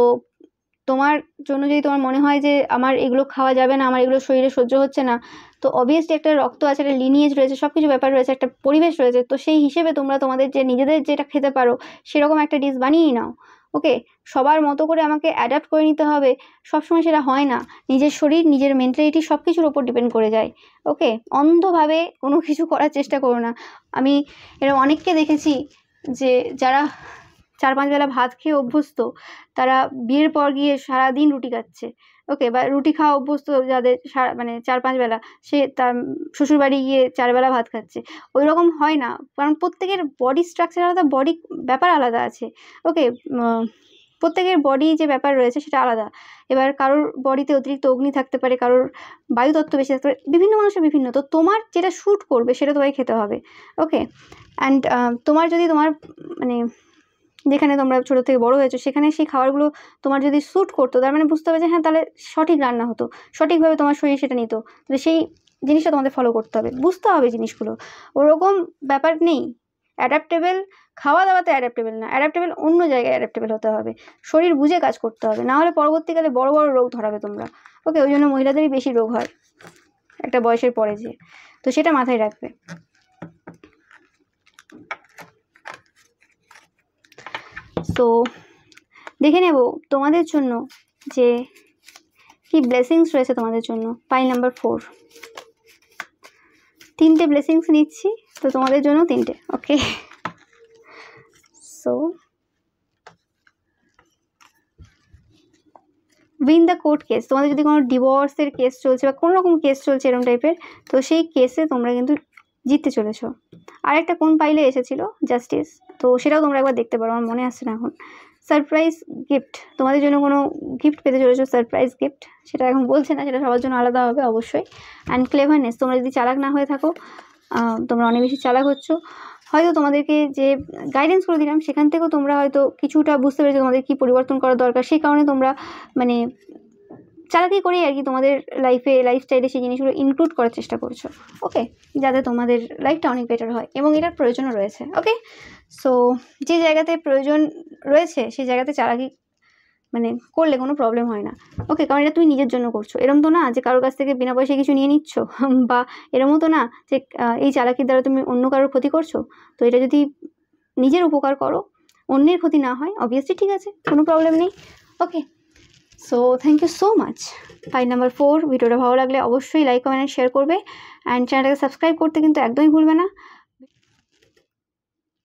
তোমার জন্য যদি তোমার মনে হয় যে আমার এগুলো খাওয়া যাবে না, আমার এগুলো শরীরে সহ্য হচ্ছে না, তো অবভিয়াসলি একটা রক্ত আছে, একটা লিনিয়েজ রয়েছে, সব কিছু ব্যাপার রয়েছে, একটা পরিবেশ রয়েছে। তো সেই হিসেবে তোমরা তোমাদের যে নিজেদের যেটা খেতে পারো সেরকম একটা ডিশ বানিয়েই নাও। ওকে, সবার মতো করে আমাকে অ্যাডাপ্ট করে নিতে হবে, সবসময় সেটা হয় না। নিজের শরীর, নিজের মেন্টালিটি সব কিছুর ওপর ডিপেন্ড করে যায়। ওকে, অন্ধভাবে কোনো কিছু করার চেষ্টা করো না। আমি এরকম অনেককে দেখেছি যে যারা 4-5 বেলা ভাত খেয়ে অভ্যস্ত, তারা বিয়ের পর গিয়ে সারাদিন রুটি খাচ্ছে। ওকে, বা রুটি খাওয়া অভ্যস্ত যাদের 4-5 বেলা, সে তার শ্বশুরবাড়ি গিয়ে 4 বেলা ভাত খাচ্ছে। ওই রকম হয় না, কারণ প্রত্যেকের বডি স্ট্রাকচার আলাদা, বডি ব্যাপার আলাদা আছে। ওকে, প্রত্যেকের বডি যে ব্যাপার রয়েছে সেটা আলাদা। এবার কারোর বডিতে অতিরিক্ত অগ্নি থাকতে পারে, কারোর বায়ুতত্ত্ব বেশি থাকতে পারে, বিভিন্ন মানুষের বিভিন্ন। তো তোমার যেটা শ্যুট করবে সেটা তোমায় খেতে হবে। ওকে, অ্যান্ড তোমার যদি তোমার যেখানে তোমরা ছোটো থেকে বড়ো হয়েছো সেখানে সেই খাবারগুলো তোমার যদি শ্যুট করতো, তার মানে বুঝতে হবে যে হ্যাঁ, তাহলে সঠিক রান্না হতো, সঠিকভাবে তোমার শরীর সেটা নিত। তাহলে সেই জিনিসটা তোমাদের ফলো করতে হবে, বুঝতে হবে জিনিসগুলো। ওরকম ব্যাপার নেই। অ্যাডাপ্টেবল খাওয়া দাওয়াতে অ্যাডাপ্টেবল না, অ্যাডাপ্টেবল অন্য জায়গায় অ্যাডাপ্টেবল হতে হবে, শরীর বুঝে কাজ করতে হবে, নাহলে পরবর্তীকালে বড় বড় রোগ ধরাবে তোমরা। ওকে, ওই জন্য মহিলাদেরই বেশি রোগ হয় একটা বয়সের পরে যে, তো সেটা মাথায় রাখবে। তো দেখে নেব তোমাদের জন্য যে কি ব্লেসিংস রয়েছে তোমাদের জন্য। পাইল নাম্বার 4, 3টে ব্লেসিংস নিচ্ছি, তো তোমাদের জন্য 3টে। Okay, so win the court case. তোমাদের যদি কোনো ডিভোর্সের কেস চলছে বা কোনো রকম কেস চলছে এরকম টাইপের, তো সেই কেসে তোমরা কিন্তু জিততে চলেছো। আর একটা কোন পাইলে এসেছিল, জাস্টিস, তো সেটাও তোমরা একবার দেখতে পারো, আমার মনে আসছে না এখন। সারপ্রাইজ গিফট, তোমাদের জন্য কোনো গিফট পেতে চলেছো, সারপ্রাইজ গিফট, সেটা এখন বলছে না, সেটা সবার জন্য আলাদা হবে অবশ্যই। অ্যান্ড ক্লেভারনেস, তোমরা যদি চালাক না হয়ে থাকো, তোমরা অনেক বেশি চালাক হচ্ছ, হয়তো তোমাদেরকে যে গাইডেন্স করে দিলাম সেখান থেকেও তোমরা হয়তো কিছুটা বুঝতে পেরেছো তোমাদের কী পরিবর্তন করা দরকার, সেই কারণে তোমরা মানে চালাকি করেই আর কি তোমাদের লাইফস্টাইলে সেই জিনিসগুলো ইনক্লুড করার চেষ্টা করছো, ওকে, যাতে তোমাদের লাইফটা অনেক বেটার হয়, এবং এটার প্রয়োজনও রয়েছে। ওকে, সো যে জায়গাতে প্রয়োজন রয়েছে সেই জায়গাতে চালাকি মানে করলে কোনো প্রবলেম হয় না, ওকে, কারণ এটা তুমি নিজের জন্য করছো। এরম তো না যে কারোর কাছ থেকে বিনা পয়সায় কিছু নিয়ে নিচ্ছ বা এরমও তো না যে এই চালাকির দ্বারা তুমি অন্য কারোর ক্ষতি করছো। তো এটা যদি নিজের উপকার করো, অন্যের ক্ষতি না হয়, অবভিয়াসলি ঠিক আছে, কোনো প্রবলেম নেই। Okay, so thank you so much. File number 4 ভিডিওটা ভালো লাগলে অবশ্যই লাইক কমেন্ট শেয়ার করবে, অ্যান্ড চ্যানেলটাকে সাবস্ক্রাইব করতে কিন্তু একদমই ভুলবে না।